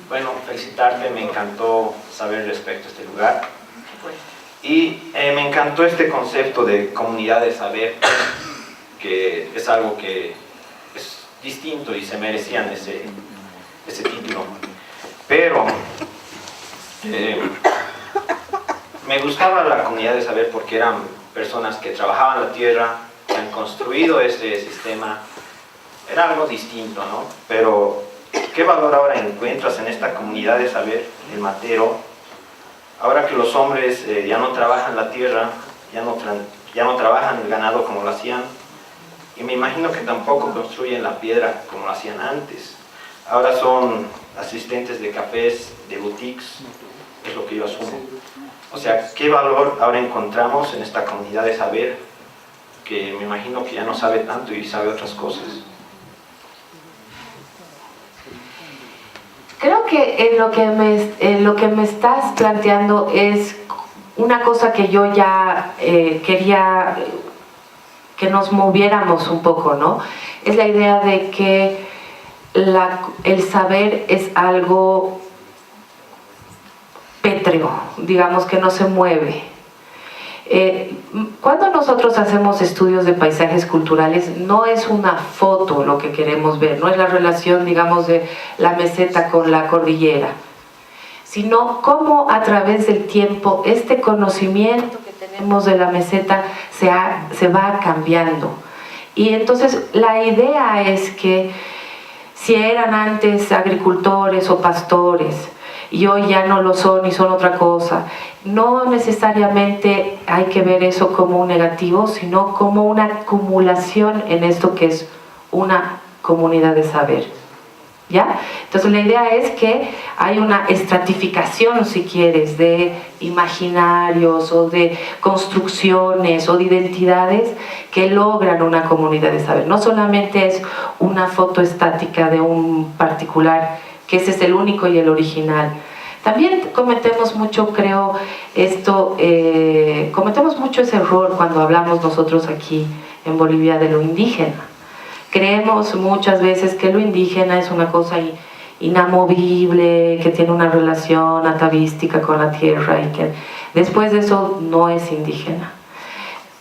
Bueno, felicitarte, me encantó saber respecto a este lugar. Y me encantó este concepto de comunidad de saber, que es algo que es distinto y se merecían ese título. Pero me gustaba la comunidad de saber porque eran personas que trabajaban la tierra, que han construido este sistema. Era algo distinto, ¿no? Pero ¿qué valor ahora encuentras en esta comunidad de saber, el matero? Ahora que los hombres ya no trabajan la tierra, ya no trabajan el ganado como lo hacían, y me imagino que tampoco construyen la piedra como lo hacían antes. Ahora son asistentes de cafés, de boutiques, es lo que yo asumo. O sea, ¿qué valor ahora encontramos en esta comunidad de saber, que me imagino que ya no sabe tanto y sabe otras cosas? Creo que en lo que me estás planteando es una cosa que yo ya quería que nos moviéramos un poco, ¿no? Es la idea de que el saber es algo pétreo, digamos, que no se mueve. Cuando nosotros hacemos estudios de paisajes culturales, no es una foto lo que queremos ver, no es la relación, digamos, de la meseta con la cordillera, sino cómo a través del tiempo este conocimiento que tenemos de la meseta se va cambiando. Y entonces la idea es que si eran antes agricultores o pastores y hoy ya no lo son y son otra cosa, no necesariamente hay que ver eso como un negativo, sino como una acumulación en esto que es una comunidad de saber, ¿ya? Entonces la idea es que hay una estratificación, si quieres, de imaginarios o de construcciones o de identidades que logran una comunidad de saber. No solamente es una foto estática de un particular, que ese es el único y el original. También cometemos mucho, creo, cometemos mucho ese error cuando hablamos nosotros aquí en Bolivia de lo indígena. Creemos muchas veces que lo indígena es una cosa inamovible, que tiene una relación atavística con la tierra y que después de eso no es indígena.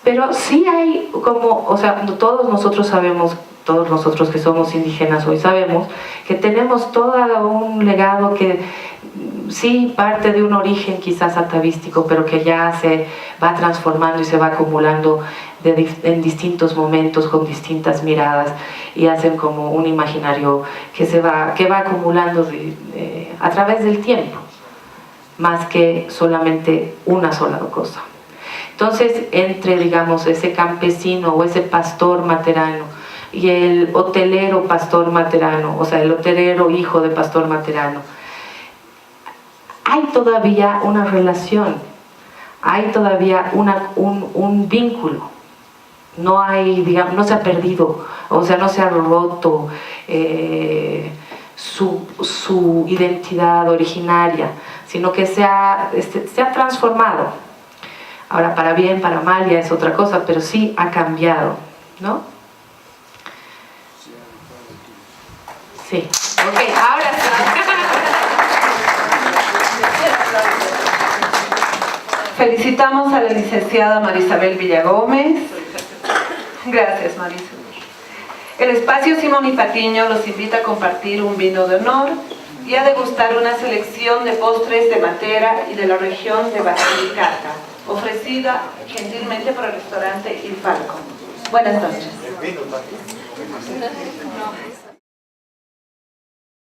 Pero sí hay como, o sea, todos nosotros sabemos, todos nosotros que somos indígenas hoy sabemos que tenemos todo un legado que sí parte de un origen quizás atavístico, pero que ya se va transformando y se va acumulando en distintos momentos con distintas miradas y hacen como un imaginario que va acumulando a través del tiempo, más que solamente una sola cosa. Entonces, entre, digamos, ese campesino o ese pastor materano y el hotelero pastor materano, o sea, el hotelero hijo de pastor materano, hay todavía una relación, hay todavía un vínculo. No hay, digamos, no se ha perdido, o sea, no se ha roto su identidad originaria, sino que se ha transformado. Ahora, para bien, para mal, ya es otra cosa, pero sí ha cambiado, ¿no? Sí. Ok, ahora sí. Felicitamos a la licenciada Marisabel Villagómez. Gracias, Marisabel. El espacio Simón y Patiño los invita a compartir un vino de honor y a degustar una selección de postres de Matera y de la región de Basilicata, ofrecida gentilmente por el restaurante Il Falco. Buenas noches.